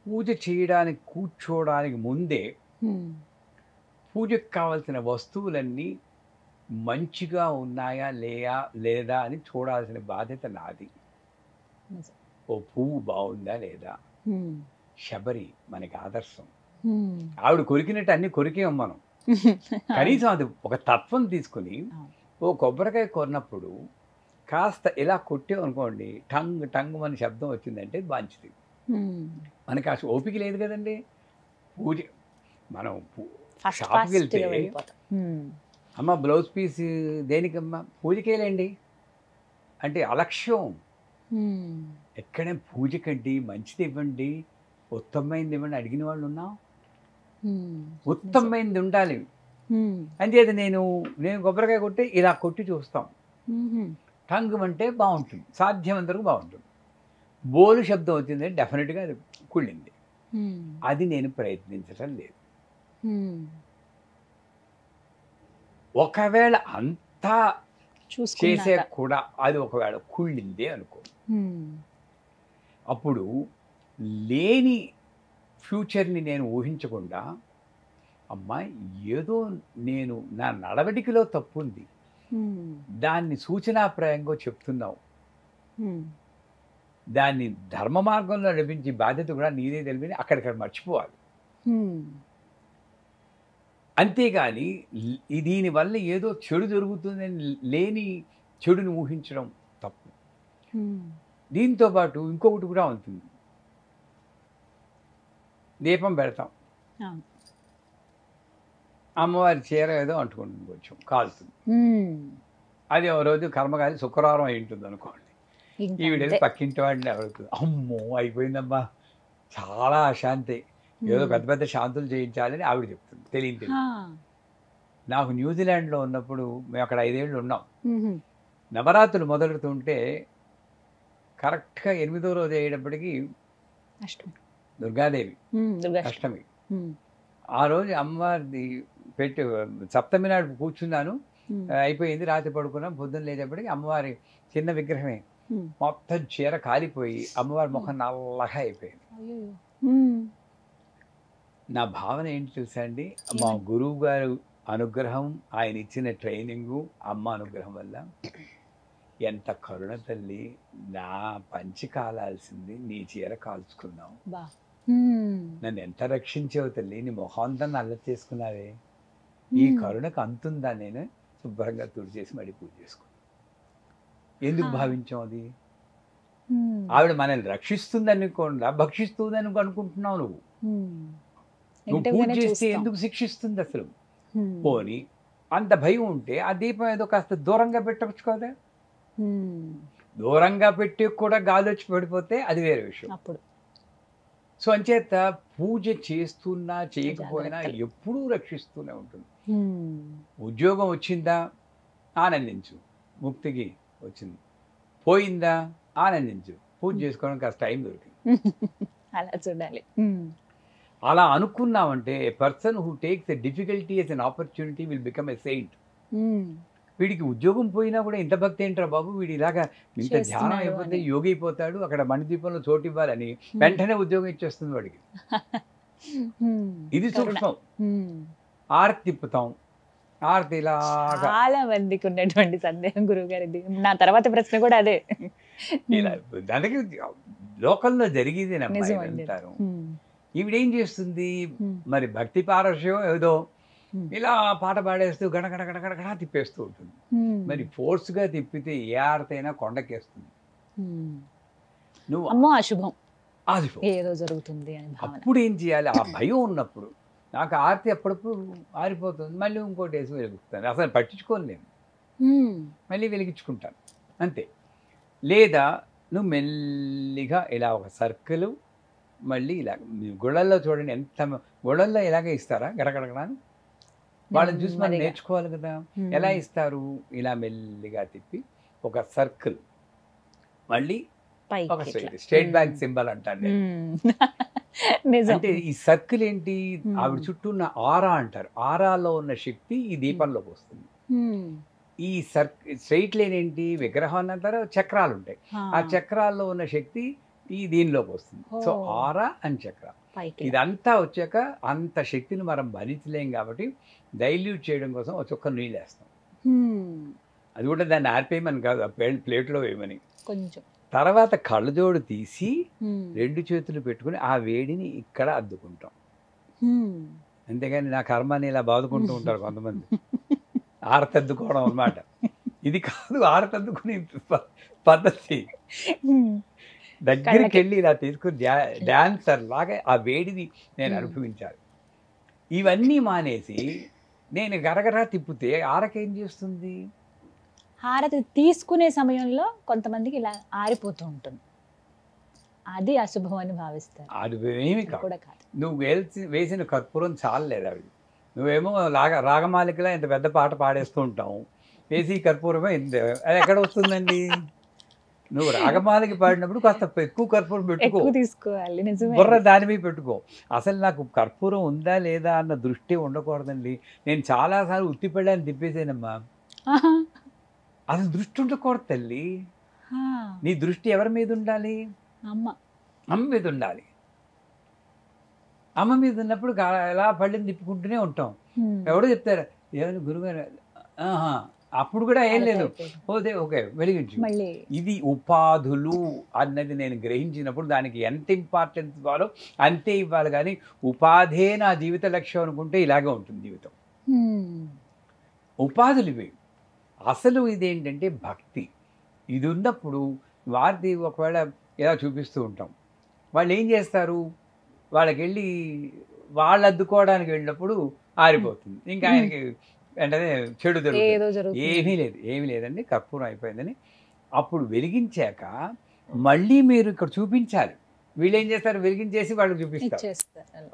పూజ చేయడానికి కూర్చోవడానికి ముందే పూజకు కావాల్సిన వస్తువులన్నీ మంచిగా ఉన్నాయా లేదా అని చూడాల్సిన బాధ్యత నాది. ఓ పువ్వు బాగుందా లేదా, శబరి మనకి ఆదర్శం. ఆవిడ కొరికినట్టు అన్ని కొరికేం మనం. కనీసం అది ఒక తత్వం తీసుకుని ఓ కొబ్బరికాయ కొన్నప్పుడు కాస్త ఇలా కొట్టాం అనుకోండి, టంగ్ టంగ్ మన శబ్దం వచ్చిందంటే మంచిది. మనకి అసలు ఓపిక లేదు కదండి. పూజ మనం షాప్కి వెళ్తే అమ్మ బ్లౌజ్ పీస్ దేనికమ్మా, పూజకేలేండి అంటే అలక్ష్యం. ఎక్కడే పూజకండి మంచిది ఇవ్వండి, ఉత్తమమైనది ఇవ్వండి అడిగిన వాళ్ళు ఉన్నాం. ఉత్తమమైనది ఉండాలి. అంచేది నేను కొబ్బరికాయ కొట్టి ఇలా కొట్టి చూస్తాం. టంగ్ అంటే బాగుంటుంది, సాధ్యమంత వరకు బాగుంటుంది. బోలు శబ్దం వచ్చిందంటే డెఫినెట్గా అది కుళ్ళింది. అది నేను ప్రయత్నించటం లేదు. ఒకవేళ అంతా చేసే కూడా అది ఒకవేళ కుళ్ళింది అనుకో, అప్పుడు లేని ఫ్యూచర్ని నేను ఊహించకుండా, అమ్మా ఏదో నేను నా నడవడికలో తప్పు ఉంది, దాన్ని సూచనాప్రాయంగా చెప్తున్నావు, దాన్ని ధర్మ మార్గంలో నడిపించి బాధ్యత కూడా నీదే తెలిపి అక్కడిక్కడ మర్చిపోవాలి. అంతేగాని దీనివల్ల ఏదో చెడు జరుగుతుందని లేని చెడుని ఊహించడం తప్పు. దీంతో పాటు ఇంకొకటి కూడా ఉంటుంది. దీపం పెడతాం, అమ్మవారి చీర ఏదో అంటుకుంటుంది, కొంచెం కాలుతుంది. అది ఒక రోజు కర్మకాలి శుక్రవారం అయి ఉంటుంది అనుకోండి. ఈవిడేది పక్కింటి వాడిని అడుగుతుంది, అమ్మో అయిపోయిందమ్మా చాలా అశాంతి, ఏదో పెద్ద పెద్ద శాంతులు చేయించాలని ఆవిడ చెప్తుంది. తెలియదు. నాకు న్యూజిలాండ్లో ఉన్నప్పుడు మేము అక్కడ 5 ఏళ్ళు ఉన్నాం. నవరాత్రులు మొదలుతుంటే కరెక్ట్గా 8వ రోజు అయ్యేటప్పటికి దుర్గాదేవి అష్టమి. ఆ రోజు అమ్మవారిది పెట్టి సప్తమి నాడు కూర్చున్నాను, అయిపోయింది, రాత్రి పడుకున్నాం. పొద్దున్న లేచేపటికి అమ్మవారి చిన్న విగ్రహమే మొత్తం చీర కాలిపోయి అమ్మవారి ముఖం నల్లగా అయిపోయింది. నా భావన ఏంటి తెలుసా అండి, మా గురువు గారు అనుగ్రహం, ఆయన ఇచ్చిన ట్రైనింగు, అమ్మ అనుగ్రహం వల్ల ఎంత కరుణ తల్లి, నా పంచి కాలాల్సింది నీ చీర కాల్చుకున్నావు, నన్ను ఎంత రక్షించావు తల్లి, నీ మొహంతా నల్ల చేసుకున్నావే, ఈ కరుణకు అంతుందా, నేను శుభ్రంగా తుడిచేసి మళ్ళీ పూజ చేసుకున్నాను. ఎందుకు భావించాం అది? ఆవిడ మనల్ని రక్షిస్తుందని భక్షిస్తుందని అనుకుంటున్నావు నువ్వు. నువ్వు పూజ చేస్తే ఎందుకు శిక్షిస్తుంది అసలు? పోని అంత భయం ఉంటే ఆ దీపం ఏదో కాస్త దూరంగా పెట్టవచ్చు కదా. దూరంగా పెట్టి కూడా గాలి వచ్చి పడిపోతే అది వేరే విషయం. అప్పుడు సో అంచేత పూజ చేస్తున్నా చేయకపోయినా ఎప్పుడూ రక్షిస్తూనే ఉంటుంది. ఉద్యోగం వచ్చిందా ఆనందించు, ముక్తికి వచ్చింది. పోయిందా ఆనందించు, పూజ చేసుకోవడానికి కాస్త టైం దొరికింది. అలా చూడాలి. అలా అనుకున్నామంటే a person who takes a difficulty as an opportunity will become a saint. వీడికి ఉద్యోగం పోయినా కూడా ఇంత భక్తి ఏంట్రా బాబు, వీడి ఇలాగా ఇంత ధ్యానం అయిపోతే యోగి అయిపోతాడు, అక్కడ మణిదీపంలో చోటు ఇవ్వాలని వెంటనే ఉద్యోగం ఇచ్చేస్తుంది వాడికి. ఇది సూక్ష్మం. ఆర్తి తిప్పుతాం, ఆర్తి ఇలా. చాలా మందికి ఉన్నటువంటి సందేహం గురువు గారిది, నా తర్వాత ప్రశ్న కూడా అదే. ఇలా దానికి లోకల్లో జరిగేది అంటారు. ఈవిడేం చేస్తుంది మరి, భక్తి పారవశ్యం ఏదో ఇలా పాట పాడేస్తూ గడగడ గడగడ తిప్పేస్తూ ఉంటుంది. మరి ఫోర్స్గా తిప్పితే ఏ ఆర్తైనా కొండకేస్తుంది. నువ్వు అమ్మో అశుభం, ఏదో జరుగుతుంది అని. అప్పుడు ఏం చేయాలి? ఆ భయం ఉన్నప్పుడు నాకు ఆర్తి అప్పుడప్పుడు ఆరిపోతుంది, మళ్ళీ ఇంకోటి వేసి వెలిగిస్తాను. అసలు పట్టించుకోను నేను, మళ్ళీ వెలిగించుకుంటాను అంతే. లేదా నువ్వు మెల్లిగా ఇలా ఒక సర్కిల్, మళ్ళీ ఇలా గుళ్ళల్లో చూడండి, ఎంత గుళ్ళల్లో ఇలాగే ఇస్తారా గడగడగడా, వాళ్ళని చూసి మనం నేర్చుకోవాలి కదా. ఎలా ఇస్తారు? ఇలా మెల్లిగా తిప్పి ఒక సర్కిల్, మళ్ళీ ఒక స్టేట్ బ్యాంక్ సింబల్ అంటాను. అంటే ఈ సర్కిల్ ఏంటి? ఆవిడ చుట్టూ ఉన్న ఆరా అంటారు. ఆరాలో ఉన్న శక్తి ఈ దీపంలోకి వస్తుంది. ఈ స్ట్రైట్ లైన్ ఏంటి? విగ్రహం అంటారు, చక్రాలు ఉంటాయి. ఆ చక్రాల్లో ఉన్న శక్తి ఈ దీనిలోకి వస్తుంది. సో ఆరా అని చక్ర. ఇదంతా వచ్చాక అంత శక్తిని మనం భరించలేం కాబట్టి డైల్యూట్ చేయడం కోసం ఒక చుక్క నీళ్ళు వేస్తాం. అది కూడా దాన్ని ఆర్పేయమని కాదు, ఆ ప్లేట్లో వేయమని. కొంచెం తర్వాత కళ్ళజోడు తీసి 2 చేతులు పెట్టుకుని ఆ వేడిని ఇక్కడ అద్దుకుంటాం. అంతేగాని నా కర్మని ఇలా బాదుకుంటూ ఉంటారు కొంతమంది, ఆరతద్దుకోవడం అన్నమాట. ఇది కాదు ఆరతద్దుకునే పద్ధతి. దగ్గరికి వెళ్ళి ఇలా తీసుకుని డాన్సర్ లాగా ఆ వేడిని నేను అనుభవించాలి. ఇవన్నీ మానేసి నేను గరగరా తిప్పితే ఆరకేం చేస్తుంది? హారతి తీసుకునే సమయంలో కొంతమందికి ఇలా ఆరిపోతూ ఉంటుంది, అది అశుభం అని భావిస్తారు. అది ఏమి కూడా కాదు. నువ్వు వేసిన కర్పూరం చాలలేదు అవి. నువ్వేమో రాగమాలికలా ఇంత పెద్ద పాట పాడేస్తూ ఉంటావు, వేసి కర్పూరమే అది ఎక్కడ వస్తుందండి? నువ్వు రాగమాలకి పాడినప్పుడు కాస్త ఎక్కువ కర్పూరం పెట్టుకో, తీసుకోవాలి, బుర్ర దాని మీద పెట్టుకో. అసలు నాకు కర్పూరం ఉందా లేదా అన్న దృష్టి ఉండకూడదండి. నేను చాలాసార్లు ఉత్తిపెళ్ళాన్ని తిప్పేసానమ్మా. అసలు దృష్టి ఉండకూడదు తల్లి. నీ దృష్టి ఎవరి మీద ఉండాలి? అమ్మ మీద ఉండాలి. అమ్మ మీద ఉన్నప్పుడు ఎలా పళ్ళని తిప్పుకుంటూనే ఉంటాం. ఎవడో చెప్తారు ఏమైనా గురుగారు, అప్పుడు కూడా ఏం లేదు, ఓకే ఓకే వెలిగించు. ఇది ఉపాధులు అన్నది నేను గ్రహించినప్పుడు దానికి ఎంత ఇంపార్టెన్స్ ఇవ్వాలో అంతే ఇవ్వాలి. కానీ ఉపాధే నా జీవిత లక్ష్యం అనుకుంటే ఇలాగే ఉంటుంది జీవితం. ఉపాధులు ఇవి. అసలు ఇదేంటంటే భక్తి. ఇది ఉన్నప్పుడు వారిది ఒకవేళ ఇలా చూపిస్తూ ఉంటాం, వాళ్ళు ఏం చేస్తారు, వాళ్ళకి వెళ్ళి వాళ్ళు అద్దుకోవడానికి వెళ్ళినప్పుడు ఆరిపోతుంది, ఇంకా ఆయనకి వెంటనే చెడు జరుగుతుంది. ఏమీ లేదండి, కర్పూరం అయిపోయిందని. అప్పుడు వెలిగించాక మళ్ళీ మీరు ఇక్కడ చూపించాలి. వీళ్ళు ఏం చేస్తారు, వెలిగించేసి వాళ్ళకి చూపిస్తారు.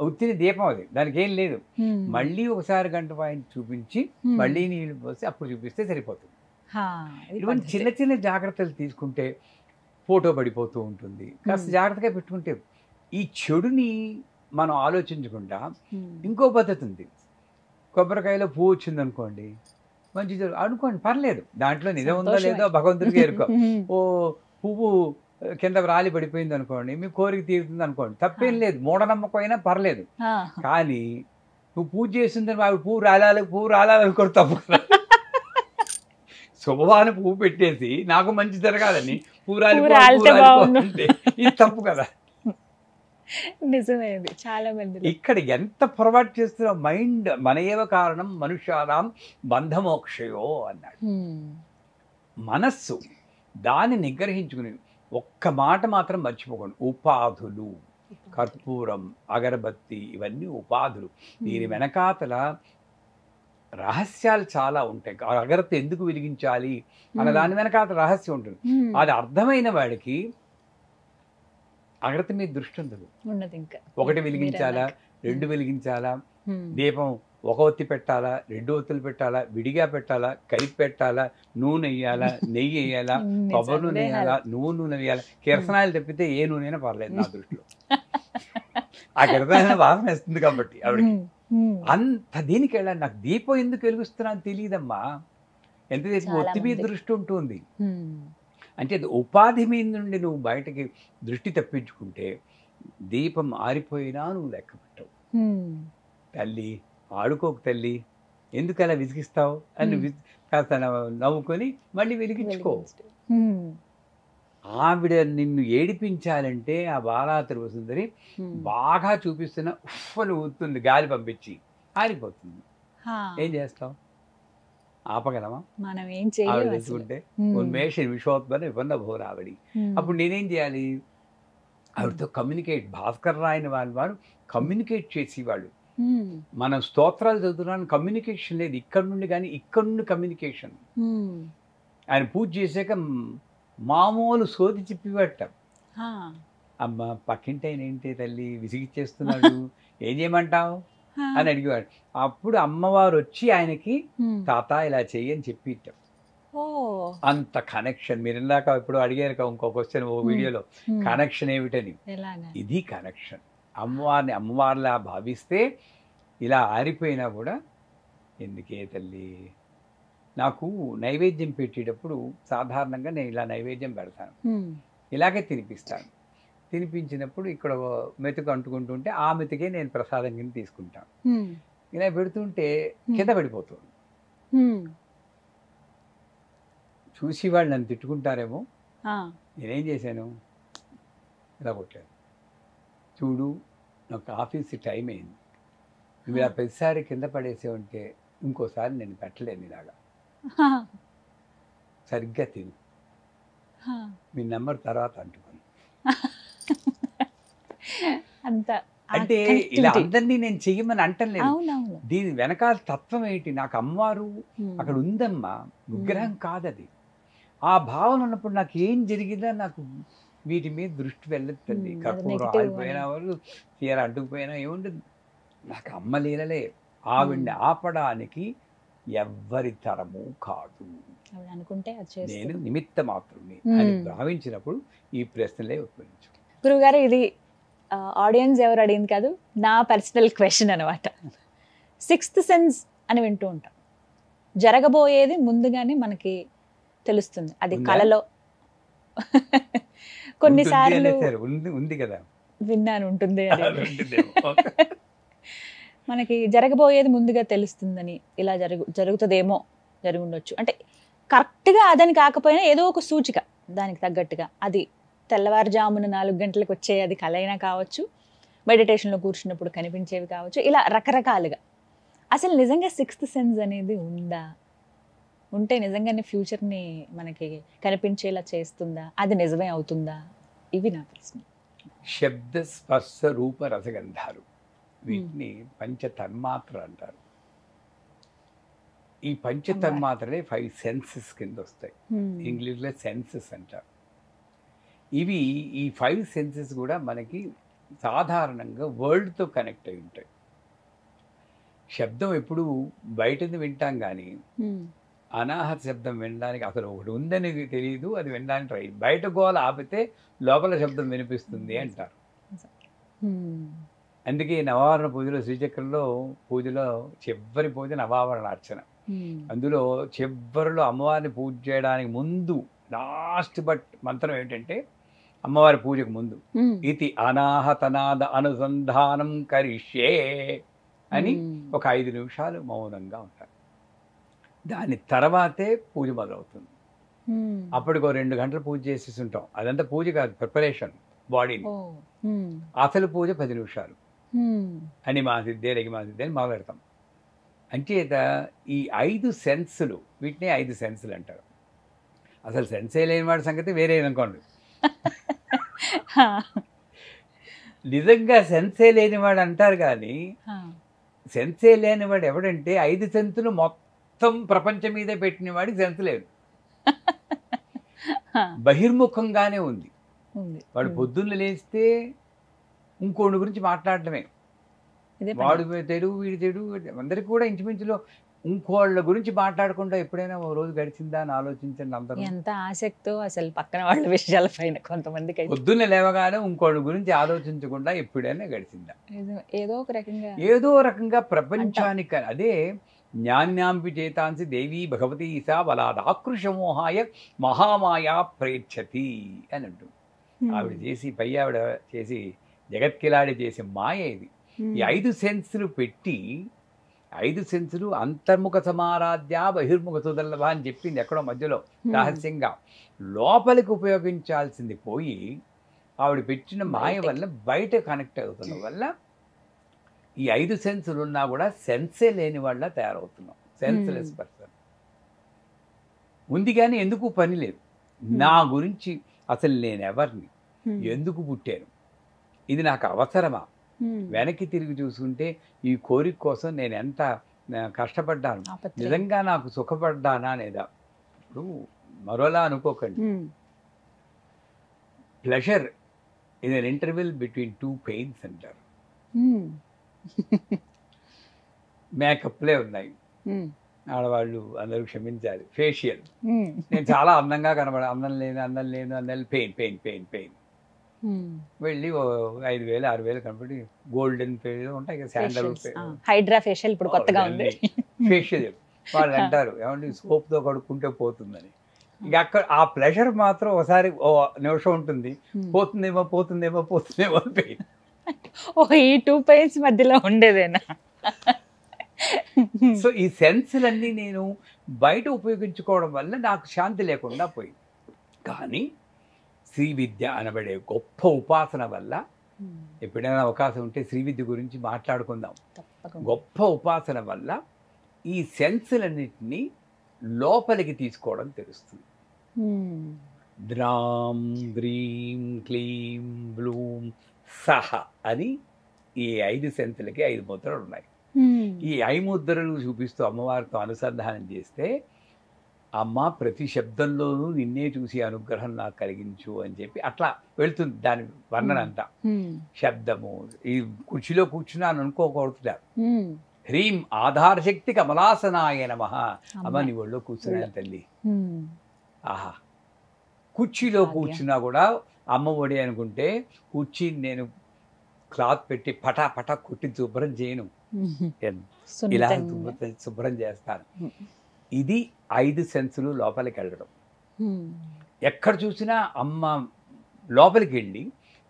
ఉత్తిని దీపం అది, దానికి ఏం లేదు. మళ్ళీ ఒకసారి గంట పాయింట్ చూపించి మళ్ళీ నీళ్ళు పోసి అప్పుడు చూపిస్తే సరిపోతుంది. ఇటువంటి చిన్న చిన్న జాగ్రత్తలు తీసుకుంటే ఫోటో పడిపోతూ ఉంటుంది. కాస్త జాగ్రత్తగా పెట్టుకుంటే ఈ చెడుని మనం ఆలోచించకుండా ఇంకో పద్ధతి ఉంది. కొబ్బరికాయలో పువ్వు వచ్చింది అనుకోండి, మంచి అనుకోండి, పర్లేదు, దాంట్లో నిజం ఉందో లేదో భగవంతుడికి ఎరుకో. ఓ పువ్వు కింద రాలి పడిపోయింది అనుకోండి, మీ కోరిక తీరుతుంది అనుకోండి, తప్పేం లేదు, మూఢనమ్మకం అయినా పర్లేదు. కానీ నువ్వు పూజ చేసిందని వాడు పువ్వు రాలాలనుకోడు, తప్పు కదా. శుభవాన పువ్వు పెట్టేసి నాకు మంచి జరగాలని పువ్వు రాలిపోతే ఇది తప్పు కదా. నిజమేది. చాలా మంది ఇక్కడ ఎంత పొరపాటు చేస్తున్నా, మైండ్ మన ఏవ కారణం మనుష్యానాం బంధమోక్షయో అన్నాడు. మనస్సు దాన్ని నిగ్రహించుకుని ఒక్క మాట మాత్రం మర్చిపోకండి, ఉపాధులు. కర్పూరం, అగరబత్తి ఇవన్నీ ఉపాధులు. దీని వెనకాతల రహస్యాలు చాలా ఉంటాయి. అగరబత్తి ఎందుకు వెలిగించాలి అన్న దాని వెనకాతల రహస్యం ఉంటుంది. అది అర్థమైన వాడికి అగరబత్తి మీద దృష్టి ఉండదు. ఒకటి వెలిగించాలా, 2 వెలిగించాలా, దీపం ఒక ఒత్తి పెట్టాలా, 2 ఒత్తులు పెట్టాలా, విడిగా పెట్టాలా, కలిపి పెట్టాలా, నూనె వేయాలా, నెయ్యి వేయాలా, కొబ్బరి నూనె వేయాలా, నూనె వేయాలా. కిరసనాయలు తప్పితే ఏ నూనె పర్లేదు నా దృష్టిలో. ఆ కిరసనాయల వాసన వేస్తుంది కాబట్టి ఆవిడకి. అంత దీనికి వెళ్ళాలి. నాకు దీపం ఎందుకు వెలిగిస్తున్నా అని తెలియదమ్మా. ఎంతసేపు ఒత్తి మీద దృష్టి ఉంటుంది. అంటే ఉపాధి మీద నుండి నువ్వు బయటకి దృష్టి తప్పించుకుంటే దీపం ఆరిపోయినా నువ్వు లెక్క పెట్టవు. తల్లి ఆడుకోకు తల్లి, ఎందుకు అలా విసిగిస్తావు అని కాస్త నవ్వుకొని మళ్ళీ వెలిగించుకో. ఆవిడ నిన్ను ఏడిపించాలంటే ఆ బాలా త్రిపురసుందరి బాగా చూపిస్తున్న ఉఫ్ఫలు ఊతుంది, గాలి పంపించి ఆరిపోతుంది. ఏం చేస్తావు? ఆపగలమా? మనం ఏం ఆవిడ తెచ్చుకుంటే ఉన్మేష విశ్వోత్పన్న విపన్న భోరావిడి. అప్పుడు నేనేం చేయాలి? ఆవిడతో కమ్యూనికేట్. భాస్కర్ రాయని వాడు కమ్యూనికేట్ చేసేవాళ్ళు. మనం స్తోత్రాలు చదువుతున్నాను, కమ్యూనికేషన్ లేదు ఇక్కడ నుండి. కానీ ఇక్కడ నుండి కమ్యూనికేషన్. ఆయన పూజ చేశాక మామూలు సోది చెప్పిపెట్ట. అమ్మ పక్కింటి ఆయన ఏంటి తల్లి విసిగిచ్చేస్తున్నాడు, ఏం చేయమంటావు అని అడిగేవాడు. అప్పుడు అమ్మవారు వచ్చి ఆయనకి తాత ఇలా చెయ్యని చెప్పిట్టాం. అంత కనెక్షన్. మీరు ఇందాక ఇప్పుడు అడిగారు ఇంకో క్వశ్చన్ ఓ వీడియోలో, కనెక్షన్ ఏమిటని. ఇది కనెక్షన్. అమ్మవారిని అమ్మవారిలా భావిస్తే ఇలా ఆరిపోయినా కూడా ఎందుకే తల్లి. నాకు నైవేద్యం పెట్టేటప్పుడు సాధారణంగా నేను ఇలా నైవేద్యం పెడతాను, ఇలాగే తినిపిస్తాను. తినిపించినప్పుడు ఇక్కడ మెతుకు అంటుకుంటుంటే ఆ మెతుకే నేను ప్రసాదం కింద తీసుకుంటాను. ఇలా పెడుతుంటే కింద పడిపోతుంది. చూసి వాళ్ళు నన్ను తిట్టుకుంటారేమో, ఆ, నేనేం చేశాను, ఇలా కొట్టాను. చూడు, నాకు ఆఫీస్ టైం అయింది, నువ్వు ఇలా ప్రతిసారి కింద పడేసేవంటే ఇంకోసారి నేను పెట్టలేను ఇలాగా, హా, సరిగ్గా తిను, హా. మీ నెంబర్ తర్వాత అంటున్నాను. అంత అంటే ఇలా అందరినీ నేను చెయ్యమని అంటలేదు. అవునవును. దీని వెనకాల తత్వం ఏంటి, నాకు అమ్మవారు అక్కడ ఉందమ్మా, విగ్రహం కాదది. ఆ భావన ఉన్నప్పుడు నాకు ఏం జరిగిందా నాకు వీటి మీద దృష్టి వెళ్ళొద్దండి. కర్పూరం ఆగిపోయినా వాళ్ళు చీర అడ్డుకుపోయినా ఏముండదు, నాకు అమ్మ లీలలే. ఆవిడ్ని ఆపడానికి ఎవ్వరి తరము కాదు, అనుకుంటే నేను నిమిత్త మాత్రమే అని భావించినప్పుడు ఈ ప్రశ్నలే ఉత్పన్నించు. గురువుగారు, ఇది ఆడియన్స్ ఎవరు అడిగింది కాదు, నా పర్సనల్ క్వశ్చన్ అనమాట. 6th సెన్స్ అని వింటూ ఉంటాం, జరగబోయేది ముందుగానే మనకి తెలుస్తుంది, అది కళలో కొన్నిసార్లు ఉంది కదా, విన్నాను ఉంటుంది మనకి జరగబోయేది ముందుగా తెలుస్తుందని, ఇలా జరుగుతుందేమో, జరుగుండొచ్చు అంటే కరెక్ట్గా అదని కాకపోయినా ఏదో ఒక సూచిక దానికి తగ్గట్టుగా, అది తెల్లవారుజామున 4 గంటలకు వచ్చే అది కళ అయినా కావచ్చు, మెడిటేషన్లో కూర్చున్నప్పుడు కనిపించేవి కావచ్చు, ఇలా రకరకాలుగా. అసలు నిజంగా 6th సెన్స్ అనేది ఉందా, ఉంటే నిజంగానే ఫ్యూచర్ని మనకి కనిపించేలా చేస్తుందా, అది నిజమే అవుతుందా, ఇవి నా ప్రశ్న. శబ్ద స్పర్శ రూప రసగంధాలు, వీటిని పంచతన్మాత్ర అంటారు. ఈ పంచతన్మాత్రలే 5 సెన్సెస్ కింద వస్తాయి, ఇంగ్లీష్లో సెన్సెస్ అంటారు. ఇవి ఈ 5 సెన్సెస్ కూడా మనకి సాధారణంగా వరల్డ్తో కనెక్ట్ అయి ఉంటాయి. శబ్దం ఎప్పుడు బయటది వింటాం కానీ అనాహత శబ్దం వినడానికి అసలు ఒకటి ఉందని తెలియదు, అది వినడానికి ట్రై, బయట గోల ఆపితే లోపల శబ్దం వినిపిస్తుంది అంటారు. అందుకే నవావరణ పూజలో, శ్రీచక్రంలో పూజలో చివరి పూజ నవావరణ అర్చన. అందులో చివరిలో అమ్మవారిని పూజ చేయడానికి ముందు లాస్ట్ బట్ మంత్రం ఏంటంటే, అమ్మవారి పూజకు ముందు ఇది అనాహతనాద అనుసంధానం కరిష్యే అని ఒక 5 నిమిషాలు మౌనంగా ఉంటారు. దాని తర్వాతే పూజ మొదలవుతుంది. అప్పటికో 2 గంటలు పూజ చేసేసి ఉంటాం, అదంతా పూజ కాదు, ప్రిపరేషన్ బాడీని. అసలు పూజ 10 నిమిషాలు అని మా సిద్ధే లగి మా సిద్ధే అని మొదలెడతాం. అంచేత ఈ 5 సెన్సులు, వీటిని 5 సెన్సులు అంటారు. అసలు సెన్సే లేని వాడి సంగతి వేరే అనుకోండి. నిజంగా సెన్సే లేనివాడు అంటారు కానీ సెన్సే లేనివాడు ఎవడంటే 5 సెన్సులు మొత్తం ప్రపంచం మీద పెట్టిన వాడికి సెన్స్ లేదు, బహిర్ముఖంగానే ఉంది. వాడు పొద్దున్న లేస్తే ఇంకోటి గురించి మాట్లాడటమే, వాడు తెడు వీడి తెడు, అందరికి కూడా ఇంచుమించులో ఇంకోళ్ళ గురించి మాట్లాడకుండా ఎప్పుడైనా ఓ రోజు గడిచిందా అని ఆలోచించండి. అందరూ ఎంత ఆసక్తో అసలు పక్కన వాళ్ళ విషయాల పైన కొంతమందికి పొద్దున్న లేవగానే ఇంకోళ్ళ గురించి ఆలోచించకుండా ఎప్పుడైనా గడిచిందా, ఏదో రకంగా ప్రపంచానికి. అదే జ్ఞాన్యాంపి చేతాంసి దేవీ భగవతి ఈశా బలాదాకృషమోహాయ మహామాయా ప్రేక్షతి అని అంటూ ఆవిడ చేసి, పై ఆవిడ చేసి జగత్కిలాడి చేసే మాయ ఇది. ఈ 5 సెన్సులు పెట్టి, 5 సెన్సులు అంతర్ముఖ సమారాధ్య బహిర్ముఖ సుదల్లభ అని చెప్పింది ఎక్కడో మధ్యలో రహస్యంగా. లోపలికి ఉపయోగించాల్సింది పోయి ఆవిడ పెట్టిన మాయ వల్ల బయట కనెక్ట్ అవుతున్న వల్ల ఈ 5 సెన్సులు ఉన్నా కూడా సెన్సే లేని వాళ్ళ తయారవుతున్నాం, సెన్స్లెస్ పర్సన్. ఉంది కానీ ఎందుకు పని లేదు, నా గురించి అసలు నేను ఎవరిని, ఎందుకు పుట్టాను, ఇది నాకు అవసరమా, వెనక్కి తిరిగి చూసుకుంటే ఈ కోరిక కోసం నేను ఎంత కష్టపడ్డాను, నిజంగా నాకు సుఖపడ్డానా లేదా. ఇప్పుడు మరోలా అనుకోకండి, pleasure is an interval between 2 pains అంటారు. మేకప్లే ఉన్నాయి, ఆడవాళ్ళు అందరూ క్షమించాలి, ఫేషియల్, నేను చాలా అందంగా కనబడ, అందం లేను పెయిన్ పెయిన్ పెయిన్ పెయిన్ వెళ్ళి 5,000 6,000 కనబడి గోల్డెన్ ఫేషియల్ ఉంటాయి కదా, శాండల్ హైడ్రా ఫేషియల్ ఇప్పుడు కొత్తగా ఉంది ఫేషియల్. వాళ్ళు అంటారు ఏమంటే సోప్తో కడుక్కుంటే పోతుందని. ఇక అక్కడ ఆ ప్లెజర్ మాత్రం ఒకసారి ఓ నిమిషం ఉంటుంది, పోతుందేమో పోతుందేమో పోతుందేమో పెయిన్. ఈ 2 పెయిన్స్ మధ్యలో ఉండేదేనా? సో ఈ సెన్స్లన్నీ నేను బయట ఉపయోగించుకోవడం వల్ల నాకు శాంతి లేకుండా పోయింది. కానీ శ్రీ విద్య అనబడే గొప్ప ఉపాసన వల్ల ఎప్పుడైనా అవకాశం ఉంటే శ్రీ విద్య గురించి మాట్లాడుకుందాం. గొప్ప ఉపాసన వల్ల ఈ సెన్స్లన్నింటినీ లోపలికి తీసుకోవడం తెలుస్తుంది. ద్రాం ద్రీం క్లీం బ్లూం సహ అని ఈ 5 సెన్సులకి 5 ముద్రలు ఉన్నాయి. ఈ 5 ముద్రలు చూపిస్తూ అమ్మవారితో అనుసంధానం చేస్తే అమ్మ ప్రతి శబ్దంలోనూ నిన్నే చూసి అనుగ్రహం నాకు కలిగించు అని చెప్పి అట్లా వెళ్తుంది దాని వర్ణన అంతా. శబ్దము, ఈ కుర్చీలో కూర్చున్నాను అనుకోకూడదు. హ్రీం ఆధార శక్తి కమలాసనాయ నమః. అమ్మ నీ ఒళ్ళో కూర్చున్నాను తల్లి. ఆహా, కుర్చీలో కూర్చున్నా కూడా అమ్మ ఒడి అనుకుంటే కుర్చీని నేను క్లాత్ పెట్టి పటా పటా కుట్టి శుభ్రం చేయను, ఇలా శుభ్రం చేస్తాను. ఇది 5 సెన్సులు లోపలికి వెళ్ళడం. ఎక్కడ చూసినా అమ్మ లోపలికి వెళ్ళి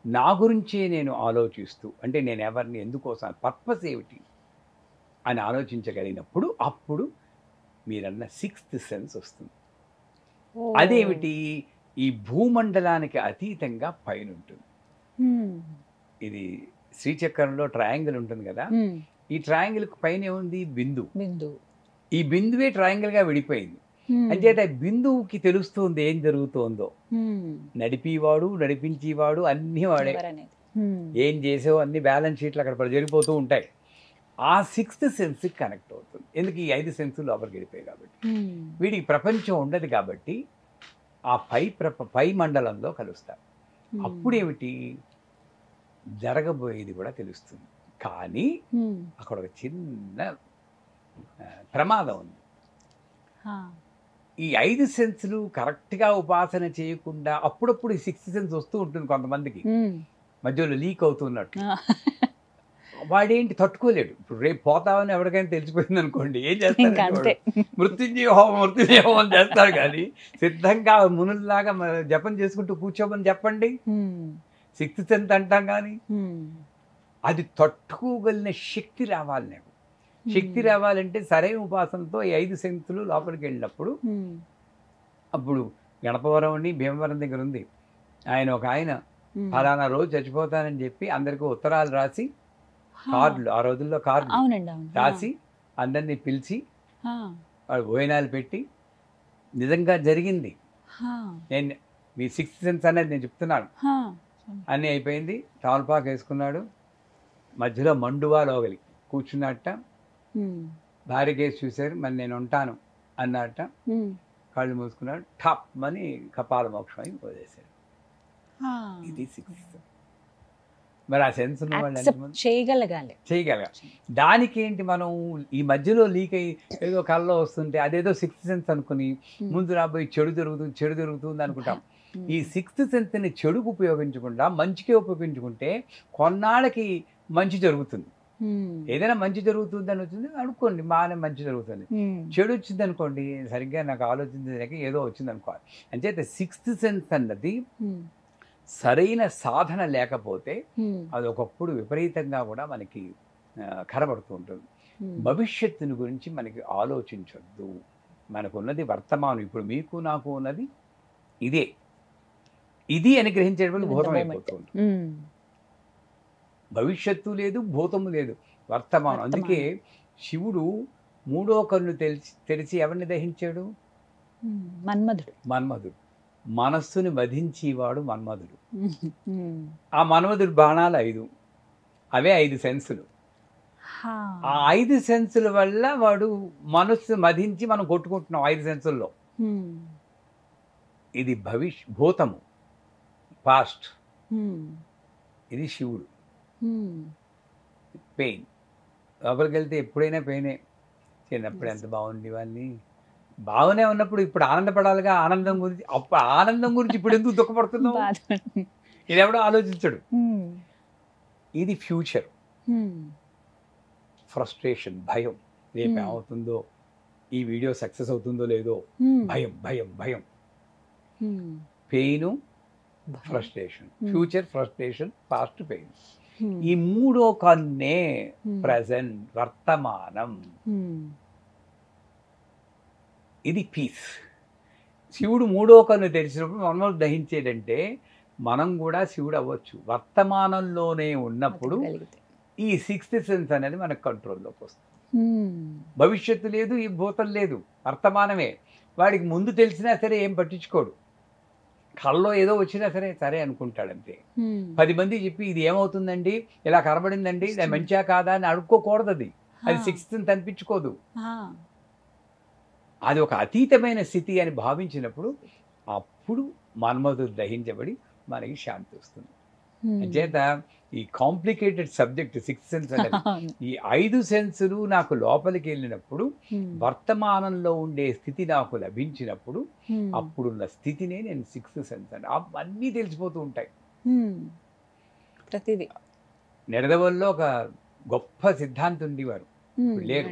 నా గురించే నేను ఆలోచిస్తూ, అంటే నేను ఎవరిని ఎందుకోసం, పర్పస్ ఏమిటి అని ఆలోచించగలిగినప్పుడు అప్పుడు మీరన్న 6th సెన్స్ వస్తుంది. అదేమిటి? ఈ భూమండలానికి అతీతంగా పైన ఉంటుంది. ఇది శ్రీచక్రంలో ట్రయాంగిల్ ఉంటుంది కదా, ఈ ట్రయాంగిల్ పైన ఏముంది? బిందు. ఈ బిందువే ట్రయాంగిల్ గా విడిపోయింది. అంచేత బిందువుకి తెలుస్తుంది ఏం జరుగుతోందో. నడిపివాడు నడిపించేవాడు అన్ని వాడే. ఏం చేసావు అన్ని బ్యాలెన్స్ షీట్లు అక్కడ జరిగిపోతూ ఉంటాయి. ఆ 6th సెన్స్ కనెక్ట్ అవుతుంది. ఎందుకు? ఈ 5 సెన్సులు లోపలికి వెళ్ళిపోయాయి కాబట్టి. వీడికి ప్రపంచం ఉండదు కాబట్టి ఆ పై మండలంలో కలుస్తారు. అప్పుడేమిటి జరగబోయేది కూడా తెలుస్తుంది. కానీ అక్కడ ఒక చిన్న ప్రమాదం ఉంది. ఈ 5 సెన్సులు కరెక్ట్గా ఉపాసన చేయకుండా అప్పుడప్పుడు ఈ 6th సెన్స్ వస్తూ ఉంటుంది కొంతమందికి, మధ్యలో లీక్ అవుతున్నట్టు. వాడేంటి తట్టుకోలేడు. ఇప్పుడు రేపు పోతామని ఎవరికైనా తెలిసిపోయింది అనుకోండి, ఏం చేస్తారు? మృత్యుంజయ హోమం చేస్తారు. కానీ సిద్ధంగా మునుల్లాగా జపం చేసుకుంటూ కూర్చోమని చెప్పండి, 6th సెన్స్ అంటాం. కానీ అది తట్టుకోగలిగిన శక్తి రావాలి. నాకు శక్తి రావాలంటే సరైన ఉపాసనతో ఈ 5 సెన్సులు లోపలికి వెళ్ళినప్పుడు, అప్పుడు గణపవరం అని భీమవరం దగ్గర ఉంది. ఒక ఆయన ఫలానా రోజు చచ్చిపోతానని చెప్పి అందరికీ ఉత్తరాలు రాసి, కార్డులు, ఆ రోజుల్లో కార్డులు రాసి అందరినీ పిలిచి భోజనాలు పెట్టి, నిజంగా జరిగింది. నేను మీ 6th సెన్స్ అనేది నేను చెప్తున్నాను. అన్నీ అయిపోయింది. తమలపాకు వేసుకున్నాడు, మధ్యలో మండువా లోగలి కూర్చున్నట్ట. భార్య కేసు చూశారు, మరి నేను ఉంటాను అన్నట్ట. కళ్ళు మూసుకున్నాడు, ఠప్ అని కపాల మోక్షం అయి వదిలేశాడు. ఇది 6th. మరి ఆ సెన్స్ చేయగలగాలి. దానికి ఏంటి? మనం ఈ మధ్యలో లీక్ అయ్యి ఏదో కళ్ళలో వస్తుంటే అదేదో 6th సెన్స్ అనుకుని ముందు రాబోయి చెడు జరుగుతుంది అనుకుంటాం. ఈ 6th సెన్స్ని చెడుకు ఉపయోగించకుండా మంచికే ఉపయోగించుకుంటే కొన్నాళ్ళకి మంచి జరుగుతుంది. ఏదైనా మంచి జరుగుతుంది అని వచ్చింది అనుకోండి, బాగానే మంచి జరుగుతుంది. చెడు వచ్చింది అనుకోండి, సరిగ్గా నాకు ఆలోచించలేక ఏదో వచ్చింది అనుకోవాలి. అంచేత 6th సెన్స్ అన్నది సరైన సాధన లేకపోతే అది ఒకప్పుడు విపరీతంగా కూడా మనకి కనబడుతూ ఉంటుంది. భవిష్యత్తుని గురించి మనకి ఆలోచించొద్దు. మనకున్నది వర్తమానం. ఇప్పుడు మీకు నాకు ఉన్నది ఇది అని గ్రహించేటప్పుడు భూతం అయిపోతూ ఉంటుంది. భవిష్యత్తు లేదు, భూతము లేదు, వర్తమానం. అందుకే శివుడు 3వ కన్ను తెరిచి ఎవరిని దహించాడు? మన్మధుడు. మనస్సుని వధించేవాడు మన్మధుడు. ఆ మన్మధుడు బాణాలు 5, అవే 5 సెన్సులు. ఆ 5 సెన్సుల వల్ల వాడు మనస్సు మధించి మనం కొట్టుకుంటున్నాం 5 సెన్సుల్లో. ఇది భూతము, పాస్ట్. ఇది శివుడు. పెయిన్. లోపలికి వెళ్తే ఎప్పుడైనా పెయినే. చిన్నప్పుడు ఎంత బాగుంది వాళ్ళని, బాగానే ఉన్నప్పుడు ఇప్పుడు ఆనందపడాలిగా. ఆనందం గురించి ఇప్పుడు ఎందుకు దుఃఖపడుతున్నావు? ఇది ఎవడో ఆలోచించడు. ఇది ఫ్యూచర్. ఫ్రస్ట్రేషన్, భయం. రేపు ఏమవుతుందో, ఈ వీడియో సక్సెస్ అవుతుందో లేదో, భయం. Pain, frustration. Future, frustration, past, pain. ఈ మూడో కన్నే ప్రజెంట్, వర్తమానం. ఇది పీస్. శివుడు మూడో కన్ను తెరిచినప్పుడు మనం దహించేదంటే మనం కూడా శివుడు అవ్వచ్చు. వర్తమానంలోనే ఉన్నప్పుడు ఈ సిక్స్త్ సెన్స్ అనేది మనకు కంట్రోల్లోకి వస్తుంది. భవిష్యత్తు లేదు, ఈ భూతం లేదు, వర్తమానమే. వాడికి ముందు తెలిసినా సరే ఏం పట్టించుకోడు. కళ్ళలో ఏదో వచ్చినా సరే సరే అనుకుంటాడంతే. 10 మంది చెప్పి ఇది ఏమవుతుందండి, ఇలా కనబడిందండి, అది మంచిగా కాదా అని అడుక్కోకూడదు. అది సిక్స్త్ అనిపించుకోదు. అది ఒక అతీతమైన స్థితి అని భావించినప్పుడు అప్పుడు మన్మధుడు దహించబడి మనకి శాంతి వస్తుంది. అంచేత ఈ కాంప్లికేటెడ్ సబ్జెక్ట్ సిక్స్త్ సెన్స్ అనేది, ఈ 5 సెన్సులు నాకు లోపలికి వెళ్ళినప్పుడు వర్తమానంలో ఉండే స్థితి నాకు లభించినప్పుడు అప్పుడున్న స్థితినే నేను సిక్స్త్ సెన్స్ అంటే అన్నీ తెలిసిపోతూ ఉంటాయి. ప్రతిదీ. నిడదవల్లో ఒక గొప్ప సిద్ధాంతి ఉండేవారు, లేరు.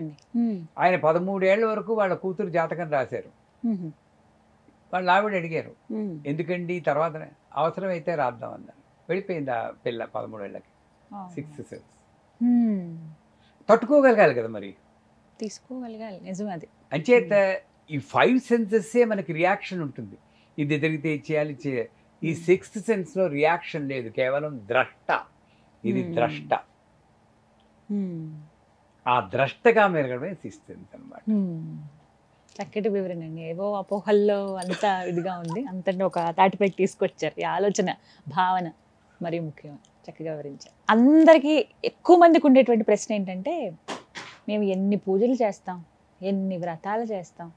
ఆయన 13 ఏళ్ల వరకు వాళ్ళ కూతురు జాతకం రాశారు. వాళ్ళు ఆవిడ అడిగారు, ఎందుకండి తర్వాత అవసరమైతే రాద్దాం అన్నారు. వెళ్ళిపోయింది ఆ పిల్ల 13 ఏళ్ళకి. సిక్స్త్ సెన్స్ తట్టుకోగలగాలి కదా, మరి తీసుకోగలగాలి. నిజమే అది. అంచేత ఈ 5 సెన్సెస్సే మనకి రియాక్షన్ ఉంటుంది. ఇది జరిగితే చేయాలి, చేయాలి. ఈ సిక్స్త్ సెన్స్లో రియాక్షన్ లేదు, కేవలం ద్రష్ట. ఇది ద్రష్ట. ఆ ద్రష్టగా మెరగడమే సిక్స్త్ సెన్స్ అన్నమాట. చక్కటి వివరణ అండి. ఏవో అపోహల్లో అంత ఇదిగా ఉంది, అంతటి ఒక తాటిపై తీసుకొచ్చారు. ఈ ఆలోచన, భావన మరీ ముఖ్యం. చక్కగా వివరించారు. అందరికీ ఎక్కువ మందికి ఉండేటువంటి ప్రశ్న ఏంటంటే, మేము ఎన్ని పూజలు చేస్తాం, ఎన్ని వ్రతాలు చేస్తాం,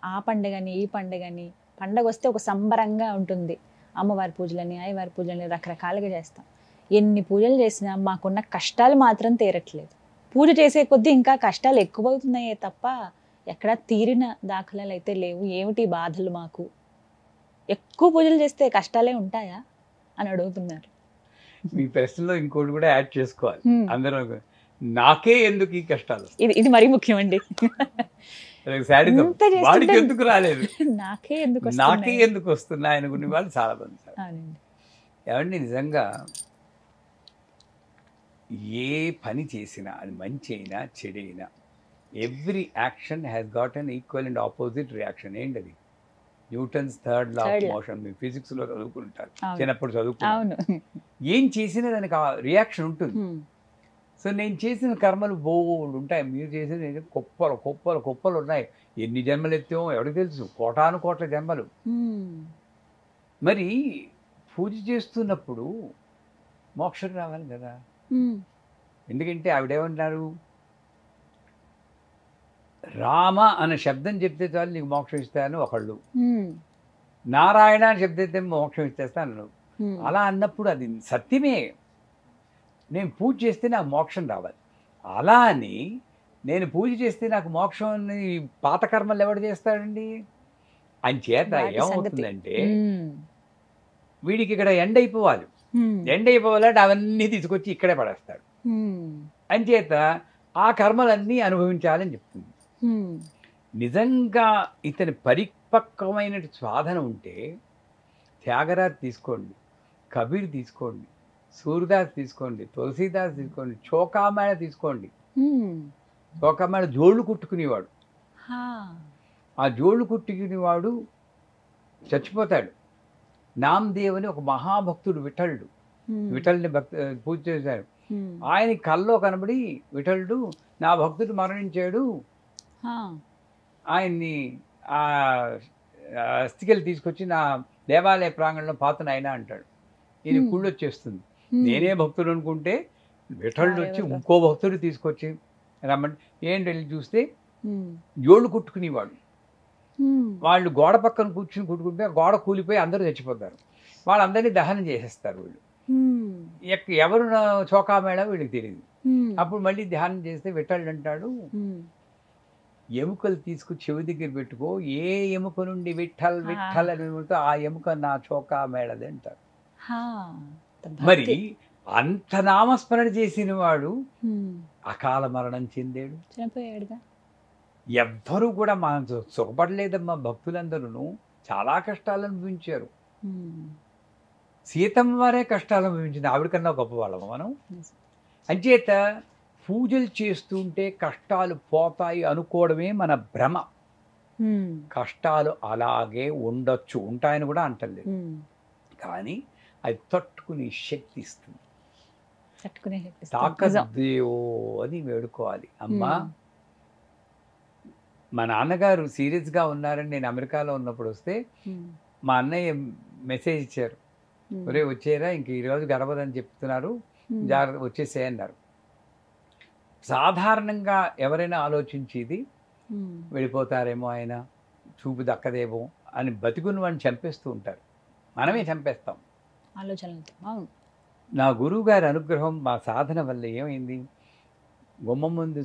ఆ పండుగని ఈ పండుగని, పండగ వస్తే ఒక సంబరంగా ఉంటుంది, అమ్మవారి పూజలని అయ్యవారి పూజలని రకరకాలుగా చేస్తాం. ఎన్ని పూజలు చేసినా మాకున్న కష్టాలు మాత్రం తీరట్లేదు. పూజ చేసే కొద్దీ ఇంకా కష్టాలు ఎక్కువవుతున్నాయే తప్ప ఎక్కడా తీరిన దాఖలాలు అయితే లేవు. ఏమిటి బాధలు మాకు? ఎక్కువ పూజలు చేస్తే కష్టాలే ఉంటాయా అని అడుగుతున్నారు. మీ ప్రశ్నలో ఇంకోటి కూడా యాడ్ చేసుకోవాలి. అందరూ నాకే ఎందుకు ఈ కష్టాలు, ఇది మరీ ముఖ్యం అండి. వాడికి ఎందుకు రాలేదు, నాకే ఎందుకు వస్తున్నాయి అనుకునే వాళ్ళు చాలా మంది. ఏమండి, నిజంగా ఏ పని చేసినా అది మంచి అయినా చెడైనా every action has got an equal and opposite reaction. ఏంటది? Newton's third law of motion. మీరు ఫిజిక్స్లో చదువుకుంటారు, చిన్నప్పుడు చదువుకుంటారు. ఏం చేసినా దానికి రియాక్షన్ ఉంటుంది. సో నేను చేసిన కర్మలు బోల్డ్ ఉంటాయి, మీరు చేసిన కుప్పలు కుప్పలు కుప్పలు ఉన్నాయి. ఎన్ని జన్మలు ఎత్తామో ఎవరికి తెలుసు, కోటాను కోట్ల జన్మలు. మరి పూజ చేస్తున్నప్పుడు మోక్షం రావాలి కదా. ఎందుకంటే ఆవిడేమన్నారు, రామ అనే శబ్దం చెప్తే చాలు నీకు మోక్షం ఇస్తాను ఒకళ్ళు, నారాయణ అని చెప్తే మోక్షం ఇచ్చేస్తాను. అలా అన్నప్పుడు అది సత్యమే. నేను పూజ చేస్తే నాకు మోక్షం రావాలి. అలా అని నేను పూజ చేస్తే నాకు మోక్షం పాత కర్మలు ఎవడు చేస్తాడండి? అంచేత ఏమవుతుందంటే వీడికి ఇక్కడ ఎండ్ అయిపోవాలి. ఎండ్ అయిపోవాలంటే అవన్నీ తీసుకొచ్చి ఇక్కడే పడేస్తాడు. అంచేత ఆ కర్మలన్నీ అనుభవించాలని చెప్తుంది. నిజంగా ఇతని పరిపక్వమైన సాధన ఉంటే త్యాగరాజ్ తీసుకోండి, కబీర్ తీసుకోండి, సూర్యదాస్ తీసుకోండి, తులసీదాస్ తీసుకోండి, చోకామేళ తీసుకోండి. చోకామేళ జోళ్ళు కుట్టుకునేవాడు. ఆ జోళ్ళు కుట్టుకునేవాడు చచ్చిపోతాడు. నామదేవ్ అని ఒక మహాభక్తుడు, విఠల్ని పూజ చేశాడు. ఆయన కల్లో కనబడి విఠలుడు నా భక్తుడు మరణించాడు, ఆయన్ని ఆ అస్థికలు తీసుకొచ్చి నా దేవాలయ ప్రాంగణంలో పాతను అయినా అంటాడు. ఈయన కుళ్ళు వచ్చేస్తుంది. నేనే భక్తుడు అనుకుంటే విఠలుడు వచ్చి ఇంకో భక్తుడు తీసుకొచ్చి రమ్మంటే ఏంటి వెళ్ళి చూస్తే జోళ్ళు కుట్టుకునేవాడు. వాళ్ళు గోడ పక్కన కూర్చుని కుట్టుకుంటే గోడ కూలిపోయి అందరూ చచ్చిపోతారు. వాళ్ళందరినీ దహనం చేసేస్తారు వీళ్ళు. ఎవరు చోకామేళ వీళ్ళకి తెలియదు. అప్పుడు మళ్ళీ ధ్యానం చేస్తే విఠలుడు అంటాడు, ఎముకలు తీసుకుని చెవి దగ్గర పెట్టుకో, ఏ ఎముక నుండి విఠల్ విఠల్ అని ఆ ఎముక నా చోకామేళది అంటారు. మరి అంత నామస్మరణ చేసిన వాడు అకాల మరణం చెందాడు, చనిపోయాడుగా. ఎవ్వరూ కూడా మనం సుఖపడలేదమ్మా. భక్తులందరూ చాలా కష్టాలు అనుభవించారు. సీతమ్మ వారే కష్టాలు అనుభవించింది, ఆవిడకన్నా గొప్పవాళ్ళము మనం. అంచేత పూజలు చేస్తుంటే కష్టాలు పోతాయి అనుకోవడమే మన భ్రమ. కష్టాలు అలాగే ఉండొచ్చు, ఉంటాయని కూడా అంటలేదు, కానీ అది తట్టుకునే శక్తి ఇస్తుంది. తాకద్దేవో అని వేడుకోవాలి. అమ్మా, మా నాన్నగారు సీరియస్గా ఉన్నారని నేను అమెరికాలో ఉన్నప్పుడు వస్తే మా అన్నయ్య మెసేజ్ ఇచ్చారు, ఒరే వచ్చేరా, ఇంక ఈరోజు గడవదని చెప్తున్నారు, జాగ్రత్త వచ్చేసేయన్నారు. సాధారణంగా ఎవరైనా ఆలోచించేది వెళ్ళిపోతారేమో, ఆయన చూపు దక్కదేమో అని బతికున్న వాడిని చంపేస్తూ ఉంటారు, మనమే చంపేస్తాం ఆలోచనలతో. నా గురువు గారి అనుగ్రహం, మా సాధన వల్ల ఏమైంది, గుమ్మం ముందు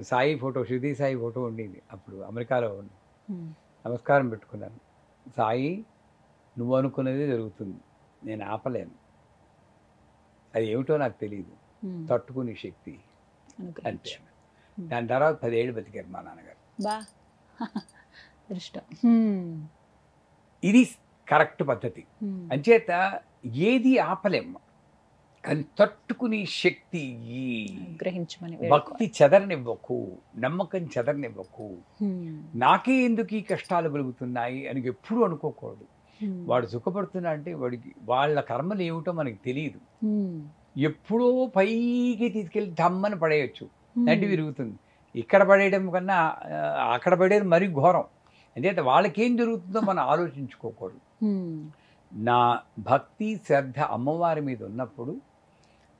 సాయి ఫోటో, శృతి సాయి ఫోటో ఉండేది అప్పుడు అమెరికాలో. నమస్కారం పెట్టుకున్నాను, సాయి నువ్వు అనుకున్నది జరుగుతుంది, నేను ఆపలేను, అది ఏమిటో నాకు తెలియదు, తట్టుకునే శక్తి అంతే. దాని తర్వాత 10 ఏళ్ళు బతికారు మా నాన్నగారు. ఇది కరెక్ట్ పద్ధతి. అంచేత ఏది ఆపలేము, కానీ తట్టుకునే శక్తి, భక్తి చెదరనివ్వకు, నమ్మకం చెదరనివ్వకు. నాకే ఎందుకు ఈ కష్టాలు కలుగుతున్నాయి అని ఎప్పుడు అనుకోకూడదు. వాడు సుఖపడుతున్నా అంటే వాడికి వాళ్ళ కర్మలు ఏమిటో మనకి తెలియదు. ఎప్పుడో పైకి తీసుకెళ్ళి దమ్మని పడేయచ్చు, నడ్డి విరుగుతుంది. ఇక్కడ పడేయడం కన్నా అక్కడ పడేది మరీ ఘోరం. అంచేత వాళ్ళకేం జరుగుతుందో మనం ఆలోచించుకోకూడదు. నా భక్తి శ్రద్ధ అమ్మవారి మీద ఉన్నప్పుడు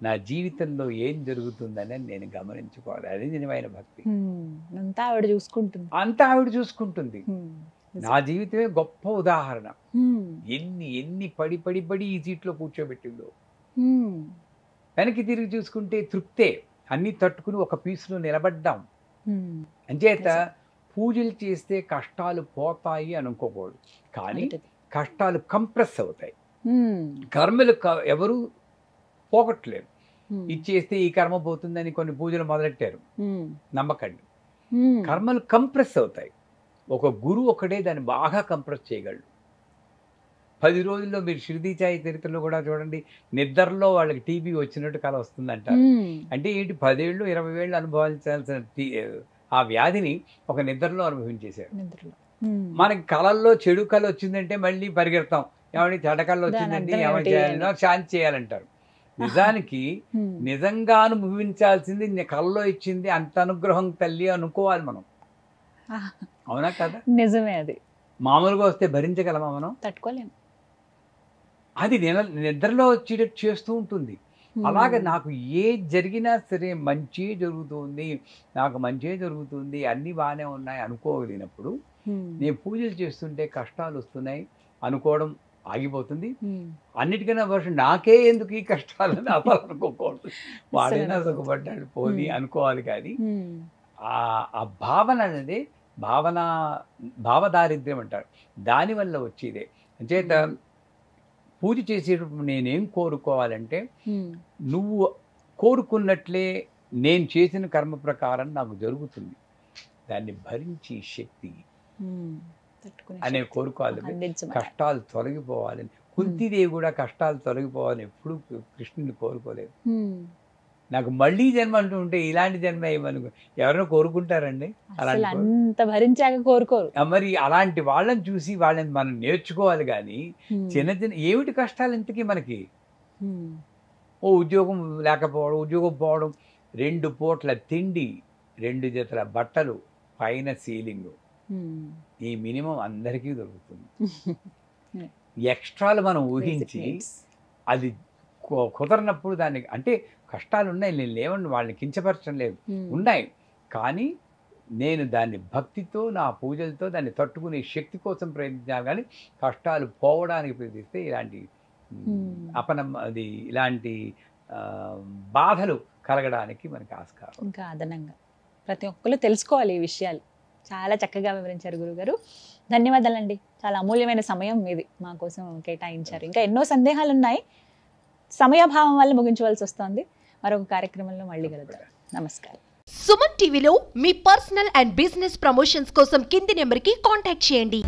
నా జీవితంలో ఏం జరుగుతుందని నేను గమనించుకోవాలి. అది నిజమైన భక్తి. అంతా ఆవిడ చూసుకుంటుంది, అంతా ఆవిడ చూసుకుంటుంది. నా జీవితమే గొప్ప ఉదాహరణ. ఎన్ని ఎన్ని పడి పడి పడి ఈ సీట్లో కూర్చోబెట్టిందో. వెనక్కి తిరిగి చూసుకుంటే తృప్తే. అన్ని తట్టుకుని ఒక పీసులో నిలబడ్డాం. అంచేత పూజలు చేస్తే కష్టాలు పోతాయి అనుకోకూడదు, కానీ కష్టాలు కంప్రెస్ అవుతాయి. కర్మలు ఎవరు పోగొట్టలేరు. ఇచ్చేస్తే ఈ కర్మ పోతుందని కొన్ని పూజలు మొదలెట్టారు, నమ్మకండి. కర్మలు కంప్రెస్ అవుతాయి. ఒక గురువు ఒకడే దాన్ని బాగా కంప్రెస్ చేయగలడు. 10 రోజుల్లో మీరు షిరిడీ సాయి చరిత్రలో కూడా చూడండి, నిద్రలో వాళ్ళకి టీబీ వచ్చినట్టు కల వస్తుందంటారు. అంటే ఏంటి, 10 ఏళ్ళు 20 ఏళ్ళు అనుభవించాల్సిన ఆ వ్యాధిని ఒక నిద్రలో అనుభవించేశారు. మనకి కళల్లో చెడు కళ వచ్చిందంటే మళ్ళీ పరిగెడతాం, ఏమని చెడ్డ కళ వచ్చిందంటే ఏమని చేయాలనో శాంతి చేయాలంటారు. నిజానికి నిజంగా అనుభవించాల్సింది కళలో ఇచ్చింది, అంత అనుగ్రహం తల్లి అనుకోవాలి మనం. అవునా కదా? నిజమే. అది మామూలుగా వస్తే భరించగలమా మనం? తట్టుకోలేము. అది నిద్రలో వచ్చేటట్టు చేస్తూ ఉంటుంది. అలాగే నాకు ఏ జరిగినా సరే మంచి జరుగుతుంది, నాకు మంచి జరుగుతుంది, అన్నీ బాగానే ఉన్నాయి అనుకోగలిగినప్పుడు నేను పూజలు చేస్తుంటే కష్టాలు వస్తున్నాయి అనుకోవడం ఆగిపోతుంది. అన్నిటికన్నా వర్షం నాకే ఎందుకు ఈ కష్టాలని అవ్వాలనుకోకూడదు. వాడైనా సుఖపడ్డాడు పోని అనుకోవాలి. కానీ ఆ భావన అనేది భావదారిద్ర్యం అంటారు, దానివల్ల వచ్చేదే. అంచేత పూజ చేసేటప్పుడు నేనేం కోరుకోవాలంటే, నువ్వు కోరుకున్నట్లే నేను చేసిన కర్మ ప్రకారం నాకు జరుగుతుంది, దాన్ని భరించి శక్తి అనే కోరుకోవాలి. కష్టాలు తొలగిపోవాలని, కుంతిదేవి కూడా కష్టాలు తొలగిపోవాలని ఎప్పుడు కృష్ణుని కోరుకోలేదు. నాకు మళ్ళీ జన్మ అంటూ ఉంటే ఇలాంటి జన్మ ఏమను ఎవరైనా కోరుకుంటారండి? అంత భరించాక కోరుకోరు. మరి అలాంటి వాళ్ళని చూసి వాళ్ళని మనం నేర్చుకోవాలి. కానీ చిన్న చిన్న ఏమిటి కష్టాలు ఇంతకీ మనకి? ఓ ఉద్యోగం లేకపోవడం, ఉద్యోగం పోవడం, 2 పూట్ల తిండి, 2 జతల బట్టలు, పైన సీలింగ్, ఈ మినిమం అందరికీ దొరుకుతుంది. ఎక్స్ట్రాలు మనం ఊహించి అది కుదరనప్పుడు దానికి, అంటే కష్టాలు ఉన్నాయి, నేను లేవండి వాళ్ళని కించపరచడం లేదు, ఉన్నాయి. కానీ నేను దాన్ని భక్తితో, నా పూజలతో దాన్ని తట్టుకునే శక్తి కోసం ప్రయత్నించాను. కానీ కష్టాలు పోవడానికి ప్రయత్నిస్తే ఇలాంటి ఇలాంటి బాధలు కలగడానికి మనకి ఆస్కారం. ఇంకా అదనంగా ప్రతి ఒక్కరు తెలుసుకోవాలి ఈ విషయాలు. చాలా చక్కగా వివరించారు గురుగారు. ధన్యవాదాలండి. చాలా అమూల్యమైన సమయం మీది మా కోసం కేటాయించారు. ఇంకా ఎన్నో సందేహాలు ఉన్నాయి, సమయాభావం వల్ల ముగించవలసి వస్తుంది. మరొక కార్యక్రమంలో మళ్ళీ కలుద్దాం. నమస్కారం. సుమన్ టీవీలో మీ పర్సనల్ అండ్ బిజినెస్ ప్రమోషన్స్ కోసం కింది నెంబర్కి కాంటాక్ట్ చేయండి.